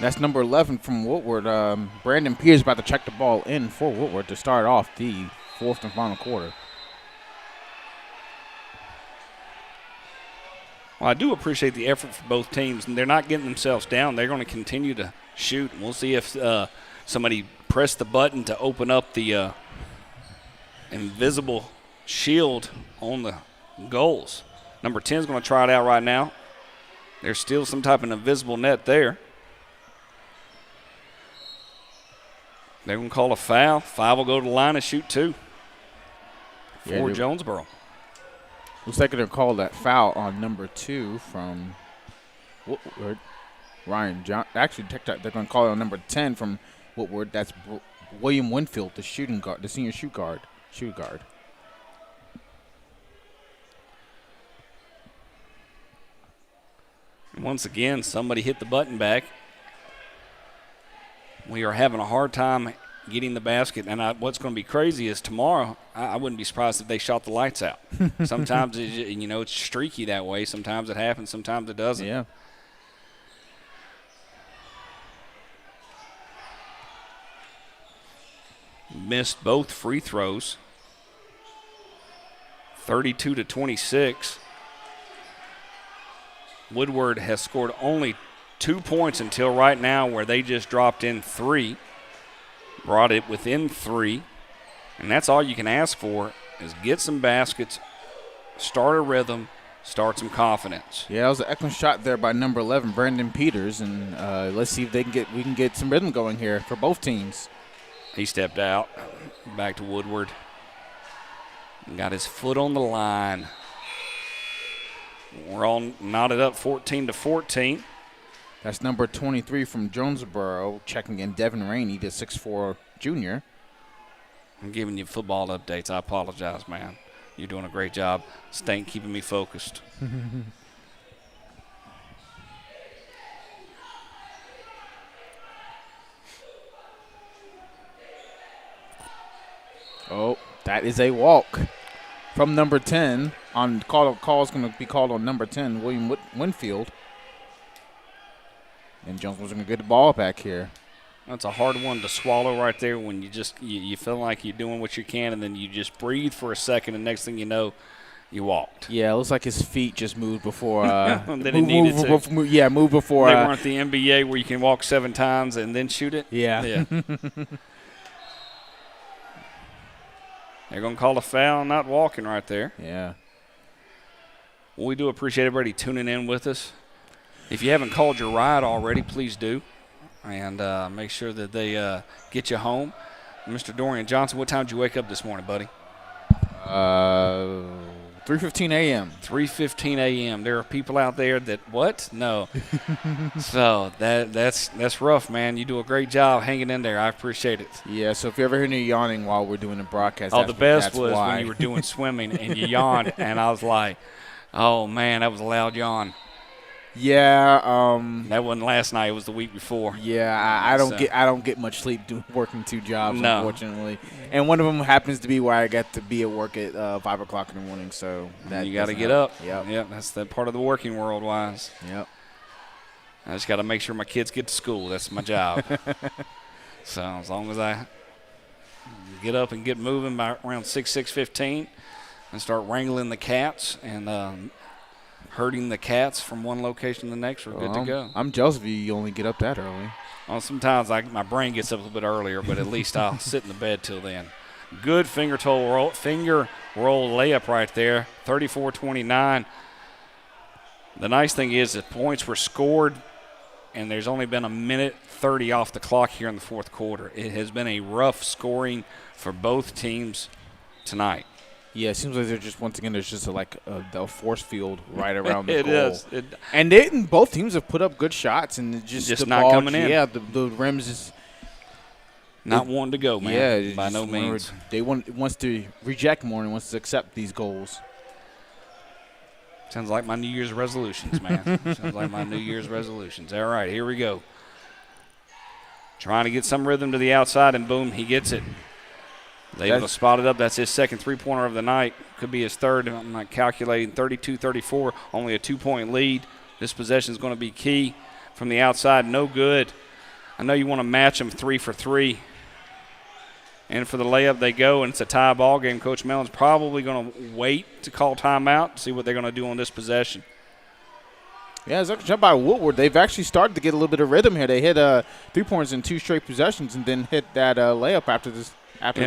That's number 11 from Woodward. Brandon Pierce about to check the ball in for Woodward to start off the fourth and final quarter. Well, I do appreciate the effort for both teams, and they're not getting themselves down. They're going to continue to shoot. We'll see if somebody pressed the button to open up the invisible shield on the goals. Number 10 is going to try it out right now. There's still some type of invisible net there. They're going to call a foul. 5 will go to the line and shoot 2 for Jonesboro. Looks like they're going to call that foul on number 2 from Woodward. Ryan John. Actually, they're going to call it on number 10 from Woodward. That's William Winfield, the shooting guard, the senior shoot guard. Once again, somebody hit the button back. We are having a hard time getting the basket, and what's going to be crazy is tomorrow, I wouldn't be surprised if they shot the lights out. Sometimes, it's streaky that way. Sometimes it happens, sometimes it doesn't. Yeah. Missed both free throws. 32-26. Woodward has scored only 2 points until right now, where they just dropped in 3, brought it within 3, and that's all you can ask for is get some baskets, start a rhythm, start some confidence. Yeah, it was an excellent shot there by number 11, Brandon Peters, and let's see if we can get some rhythm going here for both teams. He stepped out, back to Woodward, and got his foot on the line. We're all knotted up 14-14. That's number 23 from Jonesboro, checking in Devin Rainey, the 6'4 junior. I'm giving you football updates. I apologize, man. You're doing a great job keeping me focused. Oh, that is a walk from number 10. Call is going to be called on number 10, William Winfield. And Jonesboro's going to get the ball back here. That's a hard one to swallow right there when you feel like you're doing what you can, and then you just breathe for a second, and next thing you know, you walked. Yeah, it looks like his feet just moved before. They didn't need it to. Move before. They weren't the NBA where you can walk 7 times and then shoot it. Yeah. They're going to call a foul, not walking right there. Yeah. Well, we do appreciate everybody tuning in with us. If you haven't called your ride already, please do. And make sure that they get you home. Mr. Dorian Johnson, what time did you wake up this morning, buddy? 3:15 a.m. 3:15 a.m. There are people out there that, what? No. So that's rough, man. You do a great job hanging in there. I appreciate it. Yeah, so if you ever hear me yawning while we're doing the broadcast, the best was why. when you were doing swimming and you yawned, and I was like, oh, man, that was a loud yawn. Yeah, that wasn't last night. It was the week before. Yeah, I don't get much sleep working 2 jobs, no. Unfortunately. And one of them happens to be where I get to be at work at 5 o'clock in the morning. So that you got to get up. Yep, that's that part of the working world, Wise. Yep. I just got to make sure my kids get to school. That's my job. So as long as I get up and get moving by around 6:15, and start wrangling the cats and herding the cats from one location to the next, we're good to go. I'm jealous of you. You only get up that early. Well, sometimes my brain gets up a little bit earlier, but at least I'll sit in the bed till then. Good finger roll layup right there, 34-29. The nice thing is that points were scored, and there's only been 1:30 off the clock here in the fourth quarter. It has been a rough scoring for both teams tonight. Yeah, it seems like there's just a force field right around the it goal. Is. And both teams have put up good shots, and just the not ball, coming in. Yeah, the rims is not wanting to go, man. Yeah, by no means. Wants to reject more and wants to accept these goals. Sounds like my New Year's resolutions, man. Sounds like my New Year's resolutions. All right, here we go. Trying to get some rhythm to the outside, and boom, he gets it. They've spotted up. That's his second three-pointer of the night. Could be his third. I'm not calculating. 32-34, only a 2-point lead. This possession is going to be key from the outside. No good. I know you want to match them 3 for 3. And for the layup, they go, and it's a tie ball game. Coach Mellon's probably going to wait to call timeout, see what they're going to do on this possession. Yeah, it's a jump by Woodward. They've actually started to get a little bit of rhythm here. They hit 3 points in 2 straight possessions and then hit that layup after the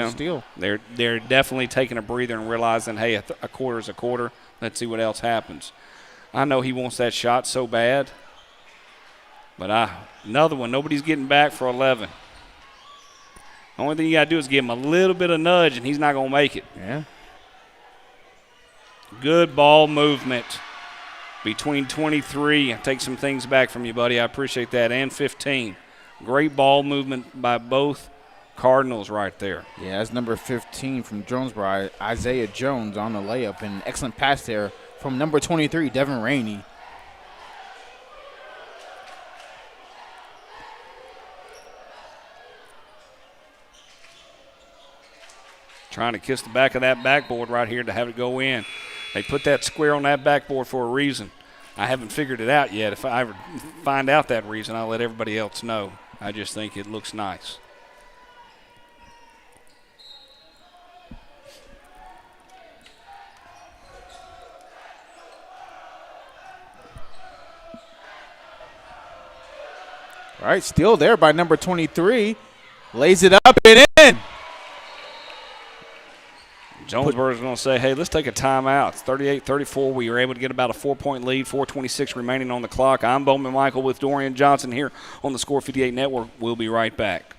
steal. They're definitely taking a breather and realizing, hey, a quarter's a quarter. Let's see what else happens. I know he wants that shot so bad. But another one. Nobody's getting back for 11. The only thing you got to do is give him a little bit of nudge, and he's not going to make it. Yeah. Good ball movement between 23. Take some things back from you, buddy. I appreciate that. And 15. Great ball movement by both Cardinals right there. Yeah, that's number 15 from Jonesboro, Isaiah Jones on the layup. And excellent pass there from number 23, Devin Rainey. Trying to kiss the back of that backboard right here to have it go in. They put that square on that backboard for a reason. I haven't figured it out yet. If I ever find out that reason, I'll let everybody else know. I just think it looks nice. All right, still there by number 23. Lays it up and in. Jonesboro is going to say, hey, let's take a timeout. It's 38-34. We were able to get about a 4-point lead, 4:26 remaining on the clock. I'm Bowman Michael with Dorian Johnson here on the Score 58 Network. We'll be right back.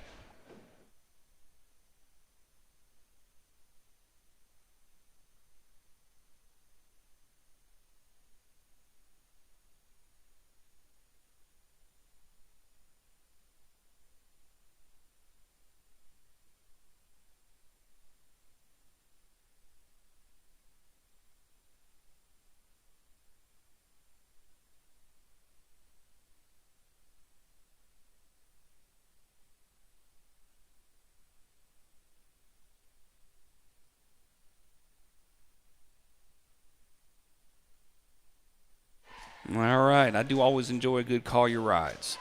All right. I do always enjoy a good Call Your Rides.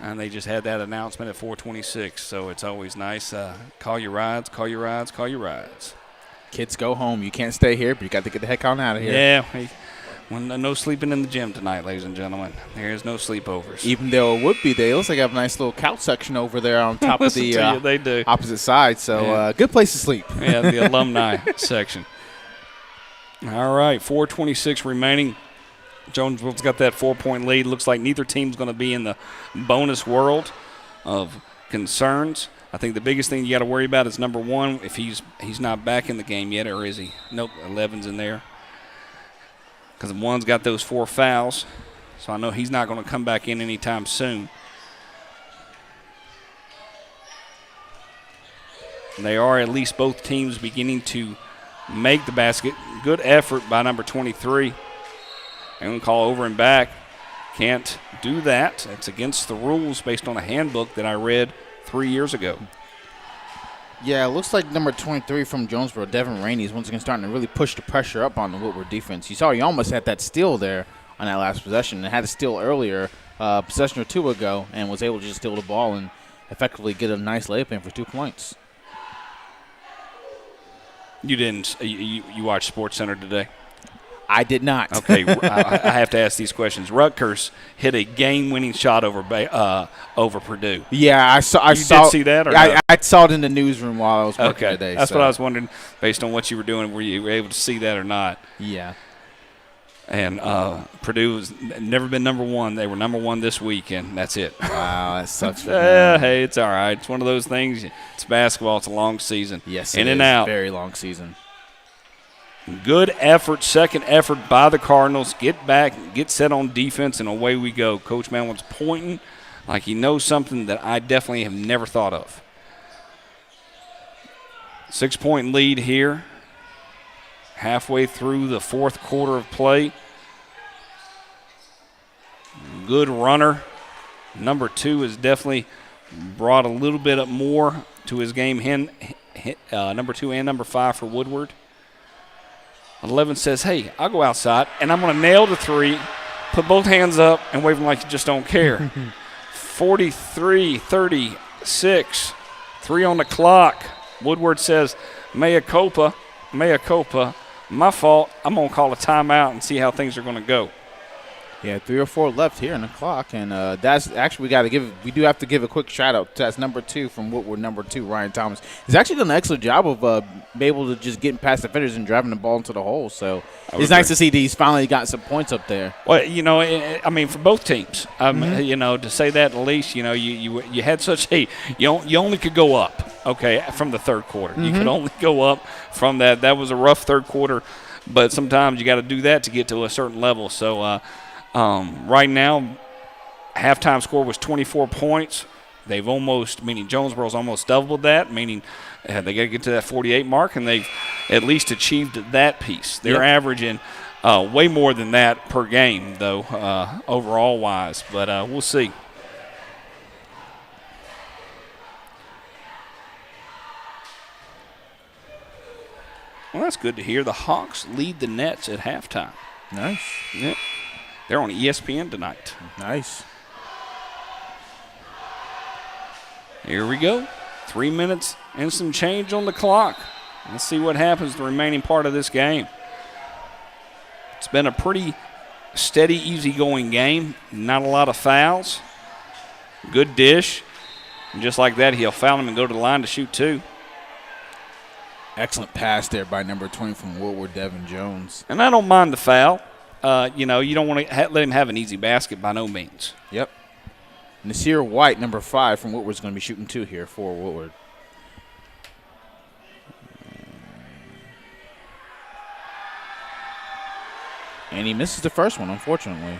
And they just had that announcement at 4:26, so it's always nice. Call your rides, call your rides, call your rides. Kids go home. You can't stay here, but you got to get the heck on out of here. Yeah. No sleeping in the gym tonight, ladies and gentlemen. There's no sleepovers. Even though it would be, they looks like they have a nice little couch section over there on top of the they do. opposite side. So good place to sleep. Yeah, the alumni section. All right, 4:26 remaining. Jonesboro's got that 4-point lead. Looks like neither team's going to be in the bonus world of concerns. I think the biggest thing you got to worry about is number one, if he's not back in the game yet, or is he? Nope, 11's in there. Because one's got those 4 fouls, so I know he's not going to come back in anytime soon. They are at least both teams beginning to make the basket. Good effort by number 23. I'm going to call over and back. Can't do that. It's against the rules based on a handbook that I read 3 years ago. Yeah, it looks like number 23 from Jonesboro, Devin Rainey, is once again starting to really push the pressure up on the Woodward defense. You saw he almost had that steal there on that last possession and had a steal earlier, possession or two ago, and was able to just steal the ball and effectively get a nice layup in for 2 points. You didn't. You watched SportsCenter today? I did not. Okay, I have to ask these questions. Rutgers hit a game-winning shot over Purdue. Yeah, I saw. You did see that, or no? I saw it in the newsroom while I was working today. That's what I was wondering. Based on what you were doing, were you able to see that or not? Yeah. And Purdue has never been number one. They were number one this week, and that's it. Wow, that sucks for them. Hey, it's all right. It's one of those things. It's basketball. It's a long season. Yes, in and out. Very long season. Good effort, second effort by the Cardinals. Get back, get set on defense, and away we go. Coach Manwin's pointing like he knows something that I definitely have never thought of. 6-point lead here. Halfway through the fourth quarter of play. Good runner. Number 2 has definitely brought a little bit up more to his game. Number 2 and number 5 for Woodward. 11 says, hey, I'll go outside, and I'm going to nail the 3, put both hands up, and wave them like you just don't care. 43-36, 3 on the clock. Woodward says, mea culpa, my fault. I'm going to call a timeout and see how things are going to go. Yeah, 3 or 4 left here in the clock, and that's actually we do have to give a quick shout out to that's number 2 from Woodward, number 2 Ryan Thomas. He's actually done an excellent job of being able to just getting past defenders and driving the ball into the hole. So it's nice to see that he's finally got some points up there. Well, I mean, for both teams, to say that at least, you had such a you only could go up, okay, from the third quarter. You could only go up from that. That was a rough third quarter, but sometimes you got to do that to get to a certain level. So. Right now, halftime score was 24 points. Meaning Jonesboro's almost doubled that, meaning they got to get to that 48 mark, and they've at least achieved that piece. They're averaging way more than that per game, though, overall-wise. But we'll see. Well, that's good to hear. The Hawks lead the Nets at halftime. Nice. Yep. They're on ESPN tonight. Nice. Here we go. 3 minutes and some change on the clock. Let's see what happens the remaining part of this game. It's been a pretty steady, easy-going game. Not a lot of fouls. Good dish. And just like that, he'll foul him and go to the line to shoot 2. Excellent pass there by number 20 from Woodward, Devin Jones. And I don't mind the foul. You don't want to let him have an easy basket by no means. Yep. Nasir White, number 5 from Woodward, is going to be shooting 2 here for Woodward. And he misses the first one, unfortunately.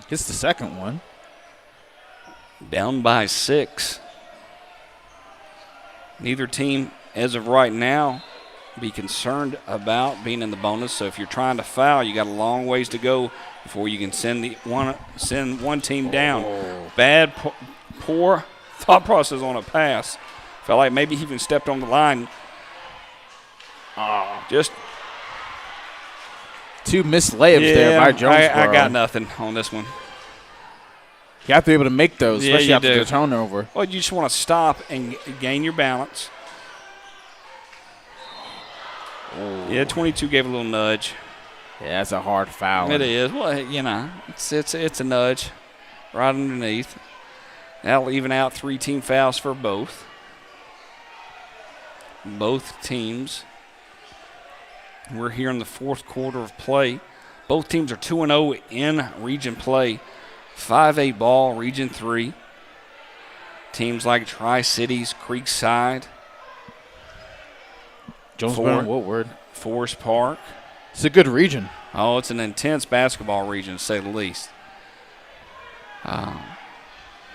Gets the second one. Down by 6. Neither team, as of right now, be concerned about being in the bonus. So if you're trying to foul, you got a long ways to go before you can send one team down. Bad, poor thought process on a pass. Felt like maybe he even stepped on the line. Just 2 missed layups there by Jonesboro. I got nothing on this one. You have to be able to make those, especially after the turnover. Well, you just want to stop and gain your balance. Oh. Yeah, 22 gave a little nudge. Yeah, that's a hard foul. It is. Well, it's a nudge right underneath. That'll even out 3 team fouls for both. Both teams. We're here in the 4th quarter of play. Both teams are 2-0 in region play. 5A ball, Region 3. Teams like Tri-Cities, Creekside. Jonesboro and Woodward. Forest Park. It's a good region. Oh, it's an intense basketball region, to say the least.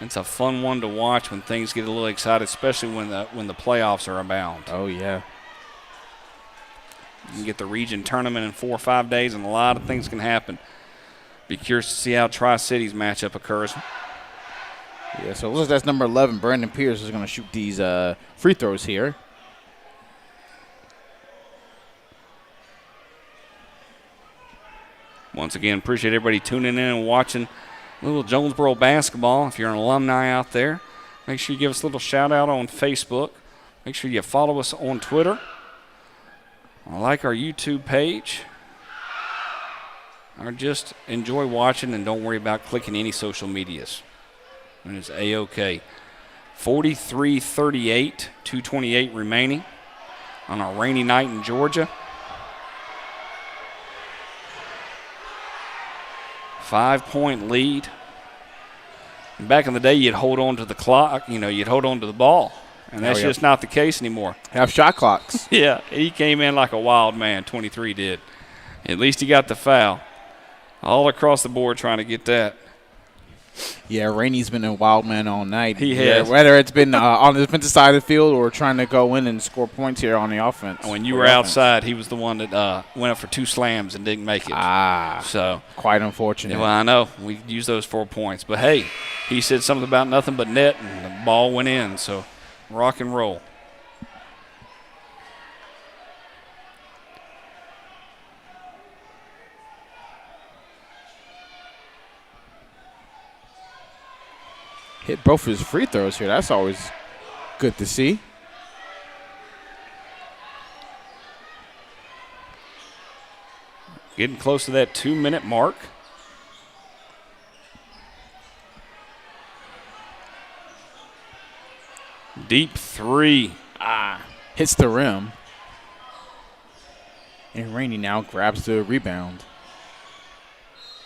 It's a fun one to watch when things get a little excited, especially when the playoffs are abound. Oh, yeah. You can get the region tournament in 4 or 5 days, and a lot of things can happen. Be curious to see how Tri-Cities matchup occurs. Yeah, so it looks like that's number 11. Brandon Pierce is going to shoot these free throws here. Once again, appreciate everybody tuning in and watching a little Jonesboro basketball. If you're an alumni out there, make sure you give us a little shout-out on Facebook. Make sure you follow us on Twitter. Like our YouTube page. Or just enjoy watching and don't worry about clicking any social medias. And it's A-OK. 43-38, 2:28 remaining on a rainy night in Georgia. 5-point lead. Back in the day, you'd hold on to the clock. You'd hold on to the ball. And that's just not the case anymore. Have shot clocks. Yeah, he came in like a wild man, 23 did. At least he got the foul. All across the board trying to get that. Yeah, Rainey's been a wild man all night. He has. Whether it's been on the defensive side of the field or trying to go in and score points here on the offense. When you were outside, he was the one that went up for 2 slams and didn't make it. So quite unfortunate. Well, I know. We used those 4 points. But, hey, he said something about nothing but net, and the ball went in. So, rock and roll. hit both of his free throws here. That's always good to see. Getting close to that 2-minute mark. Deep three. Hits the rim. And Rainey now grabs the rebound.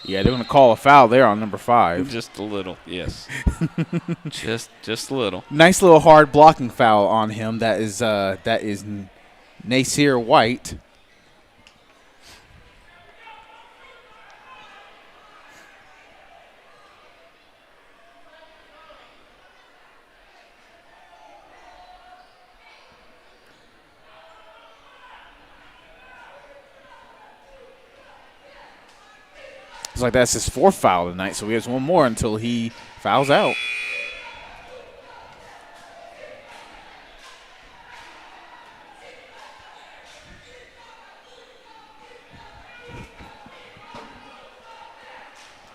Yeah, they're going to call a foul there on number 5. Just a little, yes. just a little. Nice little hard blocking foul on him. That is Nasir White. It's like that's his 4th foul tonight, so he has one more until he fouls out.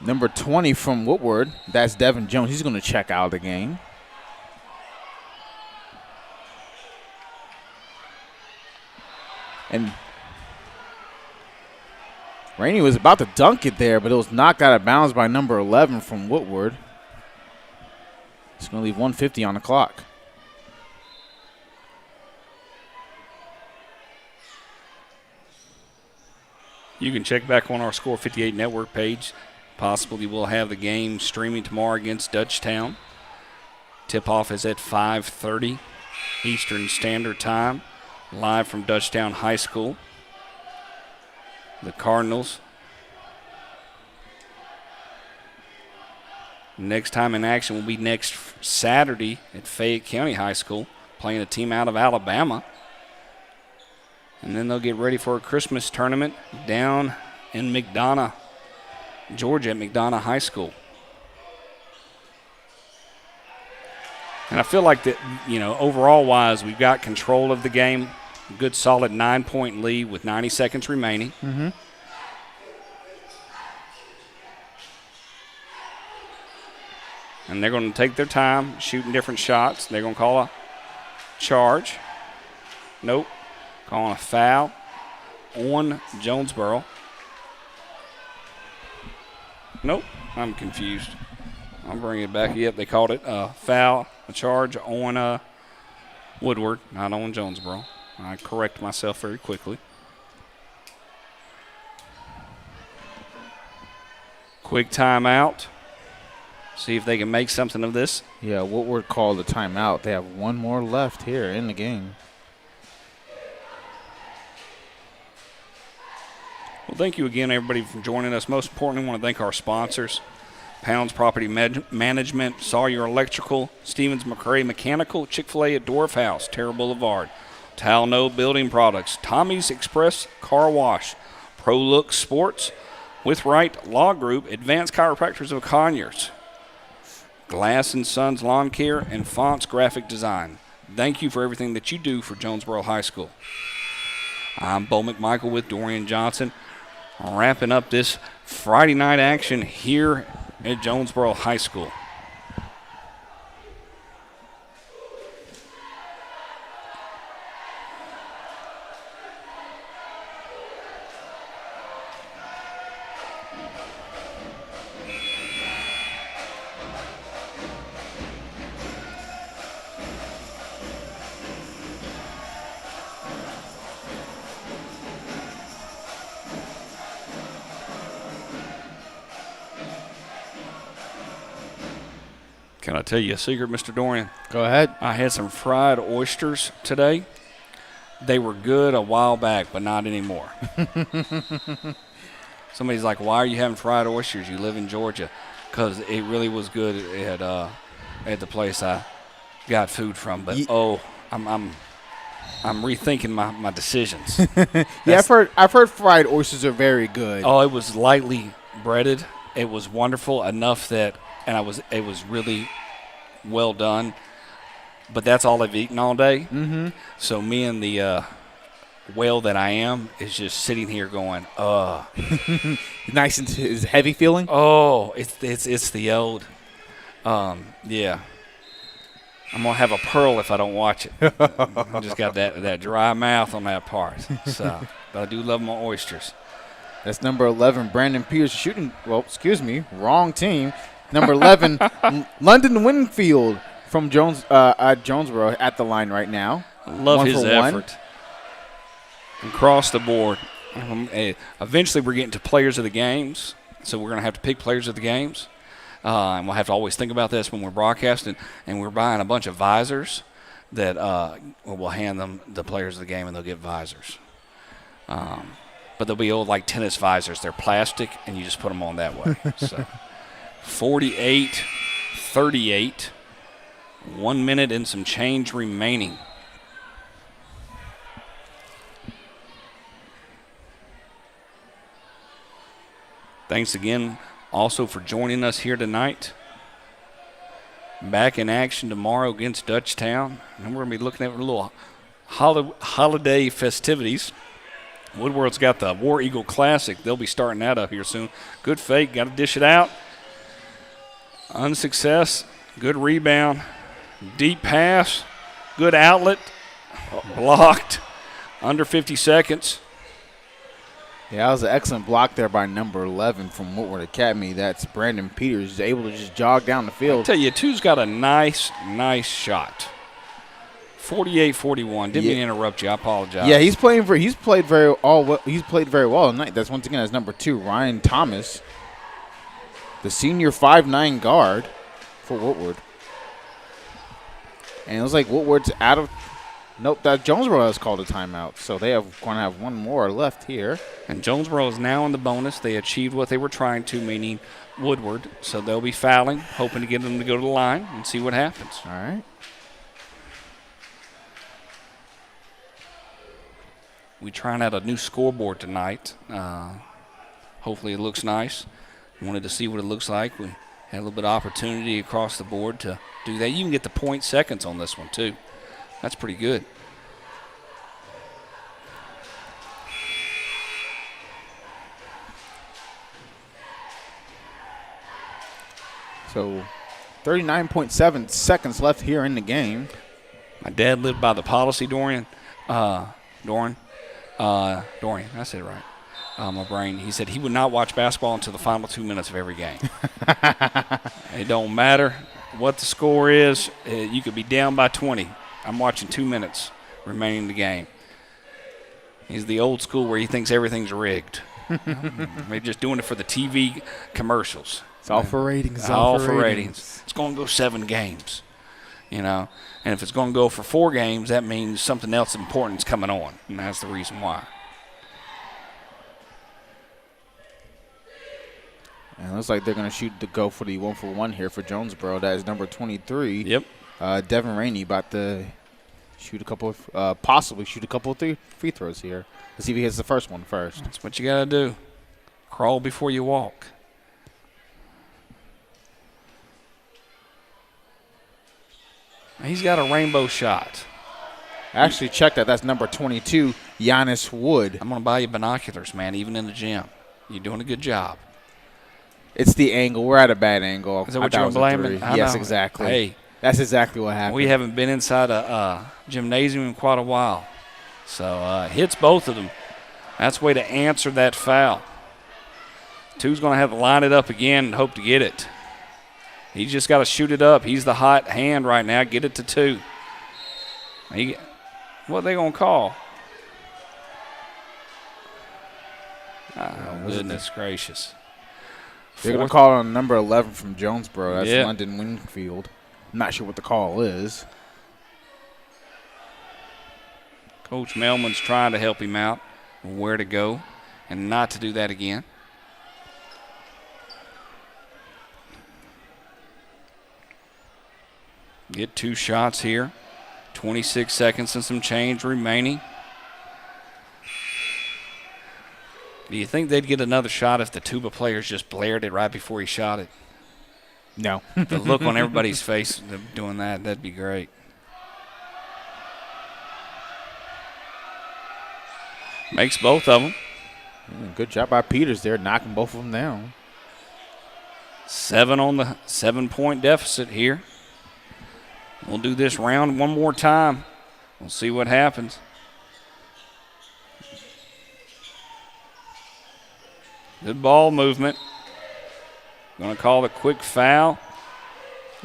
Number 20 from Woodward, that's Devin Jones. He's going to check out of the game. And Rainey was about to dunk it there, but it was knocked out of bounds by number 11 from Woodward. It's going to leave 1:50 on the clock. You can check back on our Score 58 network page. Possibly we'll have the game streaming tomorrow against Dutchtown. Tip-off is at 5:30 Eastern Standard Time, live from Dutchtown High School. The Cardinals, next time in action will be next Saturday at Fayette County High School, playing a team out of Alabama. And then they'll get ready for a Christmas tournament down in McDonough, Georgia at McDonough High School. And I feel like that, overall-wise, we've got control of the game. Good, solid 9-point lead with 90 seconds remaining. Mm-hmm. And they're going to take their time shooting different shots. They're going to call a charge. Nope. Calling a foul on Jonesboro. Nope. I'm confused. I'll bring it back. Yep, they called it a foul, a charge on Woodward, not on Jonesboro. I correct myself very quickly. Quick timeout. See if they can make something of this. Yeah, Woodward called a timeout. They have one more left here in the game. Well, thank you again, everybody, for joining us. Most importantly, I want to thank our sponsors. Pounds Property Management, Sawyer Electrical, Stevens McCrae Mechanical, Chick-fil-A at Dwarf House, Terra Boulevard, Talno Building Products, Tommy's Express Car Wash, Pro Look Sports, With Right Law Group, Advanced Chiropractors of Conyers, Glass & Sons Lawn Care, and Fonts Graphic Design. Thank you for everything that you do for Jonesboro High School. I'm Bo McMichael with Dorian Johnson, wrapping up this Friday night action here at Jonesboro High School. Can I tell you a secret, Mr. Dorian? Go ahead. I had some fried oysters today. They were good a while back, but not anymore. Somebody's like, why are you having fried oysters? You live in Georgia. Because it really was good at the place I got food from. But, I'm rethinking my decisions. Yeah, I've heard fried oysters are very good. Oh, it was lightly breaded. It was wonderful enough that – and it was really well done. But that's all I've eaten all day. Mm-hmm. So me and the whale that I am is just sitting here going, Nice and is heavy feeling? Oh, it's the old Yeah. I'm going to have a pearl if I don't watch it. I just got that dry mouth on that part. So, but I do love my oysters. That's number 11, Brandon Peters shooting. Well, excuse me, wrong team. Number 11, London Winfield from Jonesboro at the line right now. Love his effort. Across the board. Eventually, we're getting to players of the games, so we're going to have to pick players of the games. And we'll have to always think about this when we're broadcasting, and we're buying a bunch of visors that we'll hand them the players of the game, and they'll get visors. But they'll be old like tennis visors. They're plastic, and you just put them on that way. So 48-38, 1 minute and some change remaining. Thanks again also for joining us here tonight. Back in action tomorrow against Dutchtown. And we're going to be looking at a little holiday festivities. Woodward's got the War Eagle Classic. They'll be starting that up here soon. Good fake. Got to dish it out. Unsuccess. Good rebound. Deep pass. Good outlet. Blocked. Under 50 seconds. Yeah, that was an excellent block there by number 11 from Woodward Academy. That's Brandon Peters, able to just jog down the field. I'll tell you, two's got a nice shot. 48-41. Didn't mean to interrupt you. I apologize. Yeah, he's played very well tonight. That's once again as number 2, Ryan Thomas, the senior 5'9" guard for Woodward. And it was like Woodward's out of. Nope, that Jonesboro has called a timeout, so they are going to have one more left here. And Jonesboro is now in the bonus. They achieved what they were trying to, meaning Woodward. So they'll be fouling, hoping to get them to go to the line and see what happens. All right. We're trying out a new scoreboard tonight. Hopefully it looks nice. Wanted to see what it looks like. We had a little bit of opportunity across the board to do that. You can get the point seconds on this one, too. That's pretty good. So 39.7 seconds left here in the game. My dad lived by the policy, Dorian. Dorian, I said it right. My brain. He said he would not watch basketball until the final 2 minutes of every game. It don't matter what the score is. You could be down by 20. I'm watching 2 minutes remaining in the game. He's the old school where he thinks everything's rigged. They're just doing it for the TV commercials. It's all for ratings. It's all for ratings. It's going to go 7 games, And if it's going to go for 4 games, that means something else important is coming on, and that's the reason why. And it looks like they're going to go for the 1-for-1 here for Jonesboro. That is number 23. Yep. Devin Rainey about to possibly shoot a couple of free throws here. Let's see if he hits the first one first. That's what you got to do. Crawl before you walk. He's got a rainbow shot. Actually, check that. That's number 22, Giannis Wood. I'm going to buy you binoculars, man, even in the gym. You're doing a good job. It's the angle. We're at a bad angle. Is that what you're blaming? Yes, exactly. Hey. That's exactly what happened. We haven't been inside a gymnasium in quite a while. So hits both of them. That's the way to answer that foul. Two's going to have to line it up again and hope to get it. He's just got to shoot it up. He's the hot hand right now. Get it to 2. What are they going to call? Oh, goodness gracious. They're going to call on number 11 from Jonesboro. That's yep. London Winfield. I'm not sure what the call is. Coach Melman's trying to help him out where to go and not to do that again. Get 2 shots here. 26 seconds and some change remaining. Do you think they'd get another shot if the tuba players just blared it right before he shot it? No. The look on everybody's face doing that'd be great. Makes both of them. Good job by Peters there, knocking both of them down. 7 on the 7-point deficit here. We'll do this round one more time. We'll see what happens. Good ball movement. Going to call the quick foul.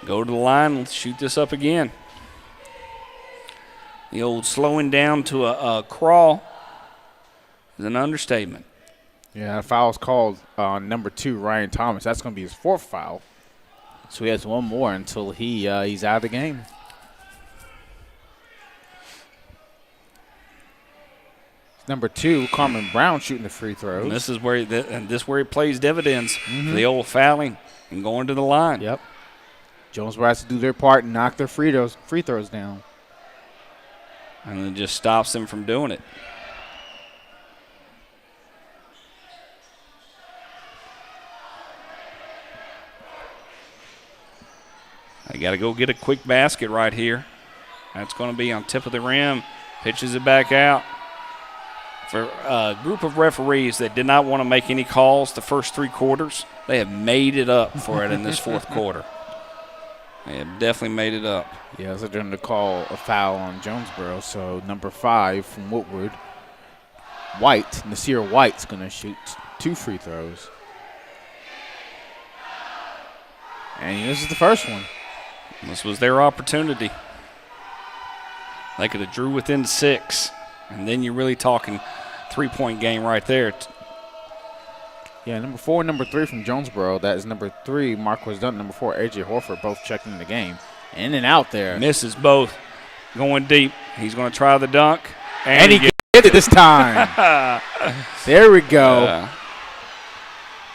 Go to the line and shoot this up again. The old slowing down to a crawl is an understatement. Yeah, foul's called on number 2, Ryan Thomas. That's going to be his 4th foul. So he has one more until he's out of the game. Number 2, Carmen Brown shooting the free throws. And this is where he plays dividends for the old fouling and going to the line. Yep. Jonesboro has to do their part and knock their free throws down. And it just stops them from doing it. They got to go get a quick basket right here. That's going to be on tip of the rim. Pitches it back out. For a group of referees that did not want to make any calls the first 3 quarters, they have made it up for it in this 4th quarter. They have definitely made it up. Yeah, so they're going to call a foul on Jonesboro. So number 5 from Woodward, Nasir White's going to shoot 2 free throws. And he misses the first one. This was their opportunity. They could have drew within 6, and then you're really talking 3-point game right there. Yeah, number 4 and number 3 from Jonesboro. That is number 3, Marquis Dunn. Number 4, A.J. Horford, both checking the game. In and out there. Misses both. Going deep. He's going to try the dunk. And he gets it this time. There we go.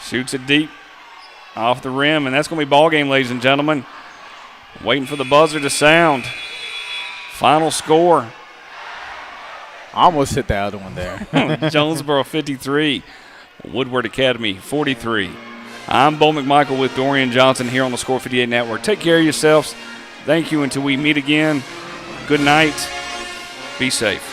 Shoots it deep off the rim, and that's going to be ball game, ladies and gentlemen. Waiting for the buzzer to sound. Final score. Almost hit the other one there. Jonesboro 53, Woodward Academy 43. I'm Bo McMichael with Dorian Johnson here on the Score 58 Network. Take care of yourselves. Thank you until we meet again. Good night. Be safe.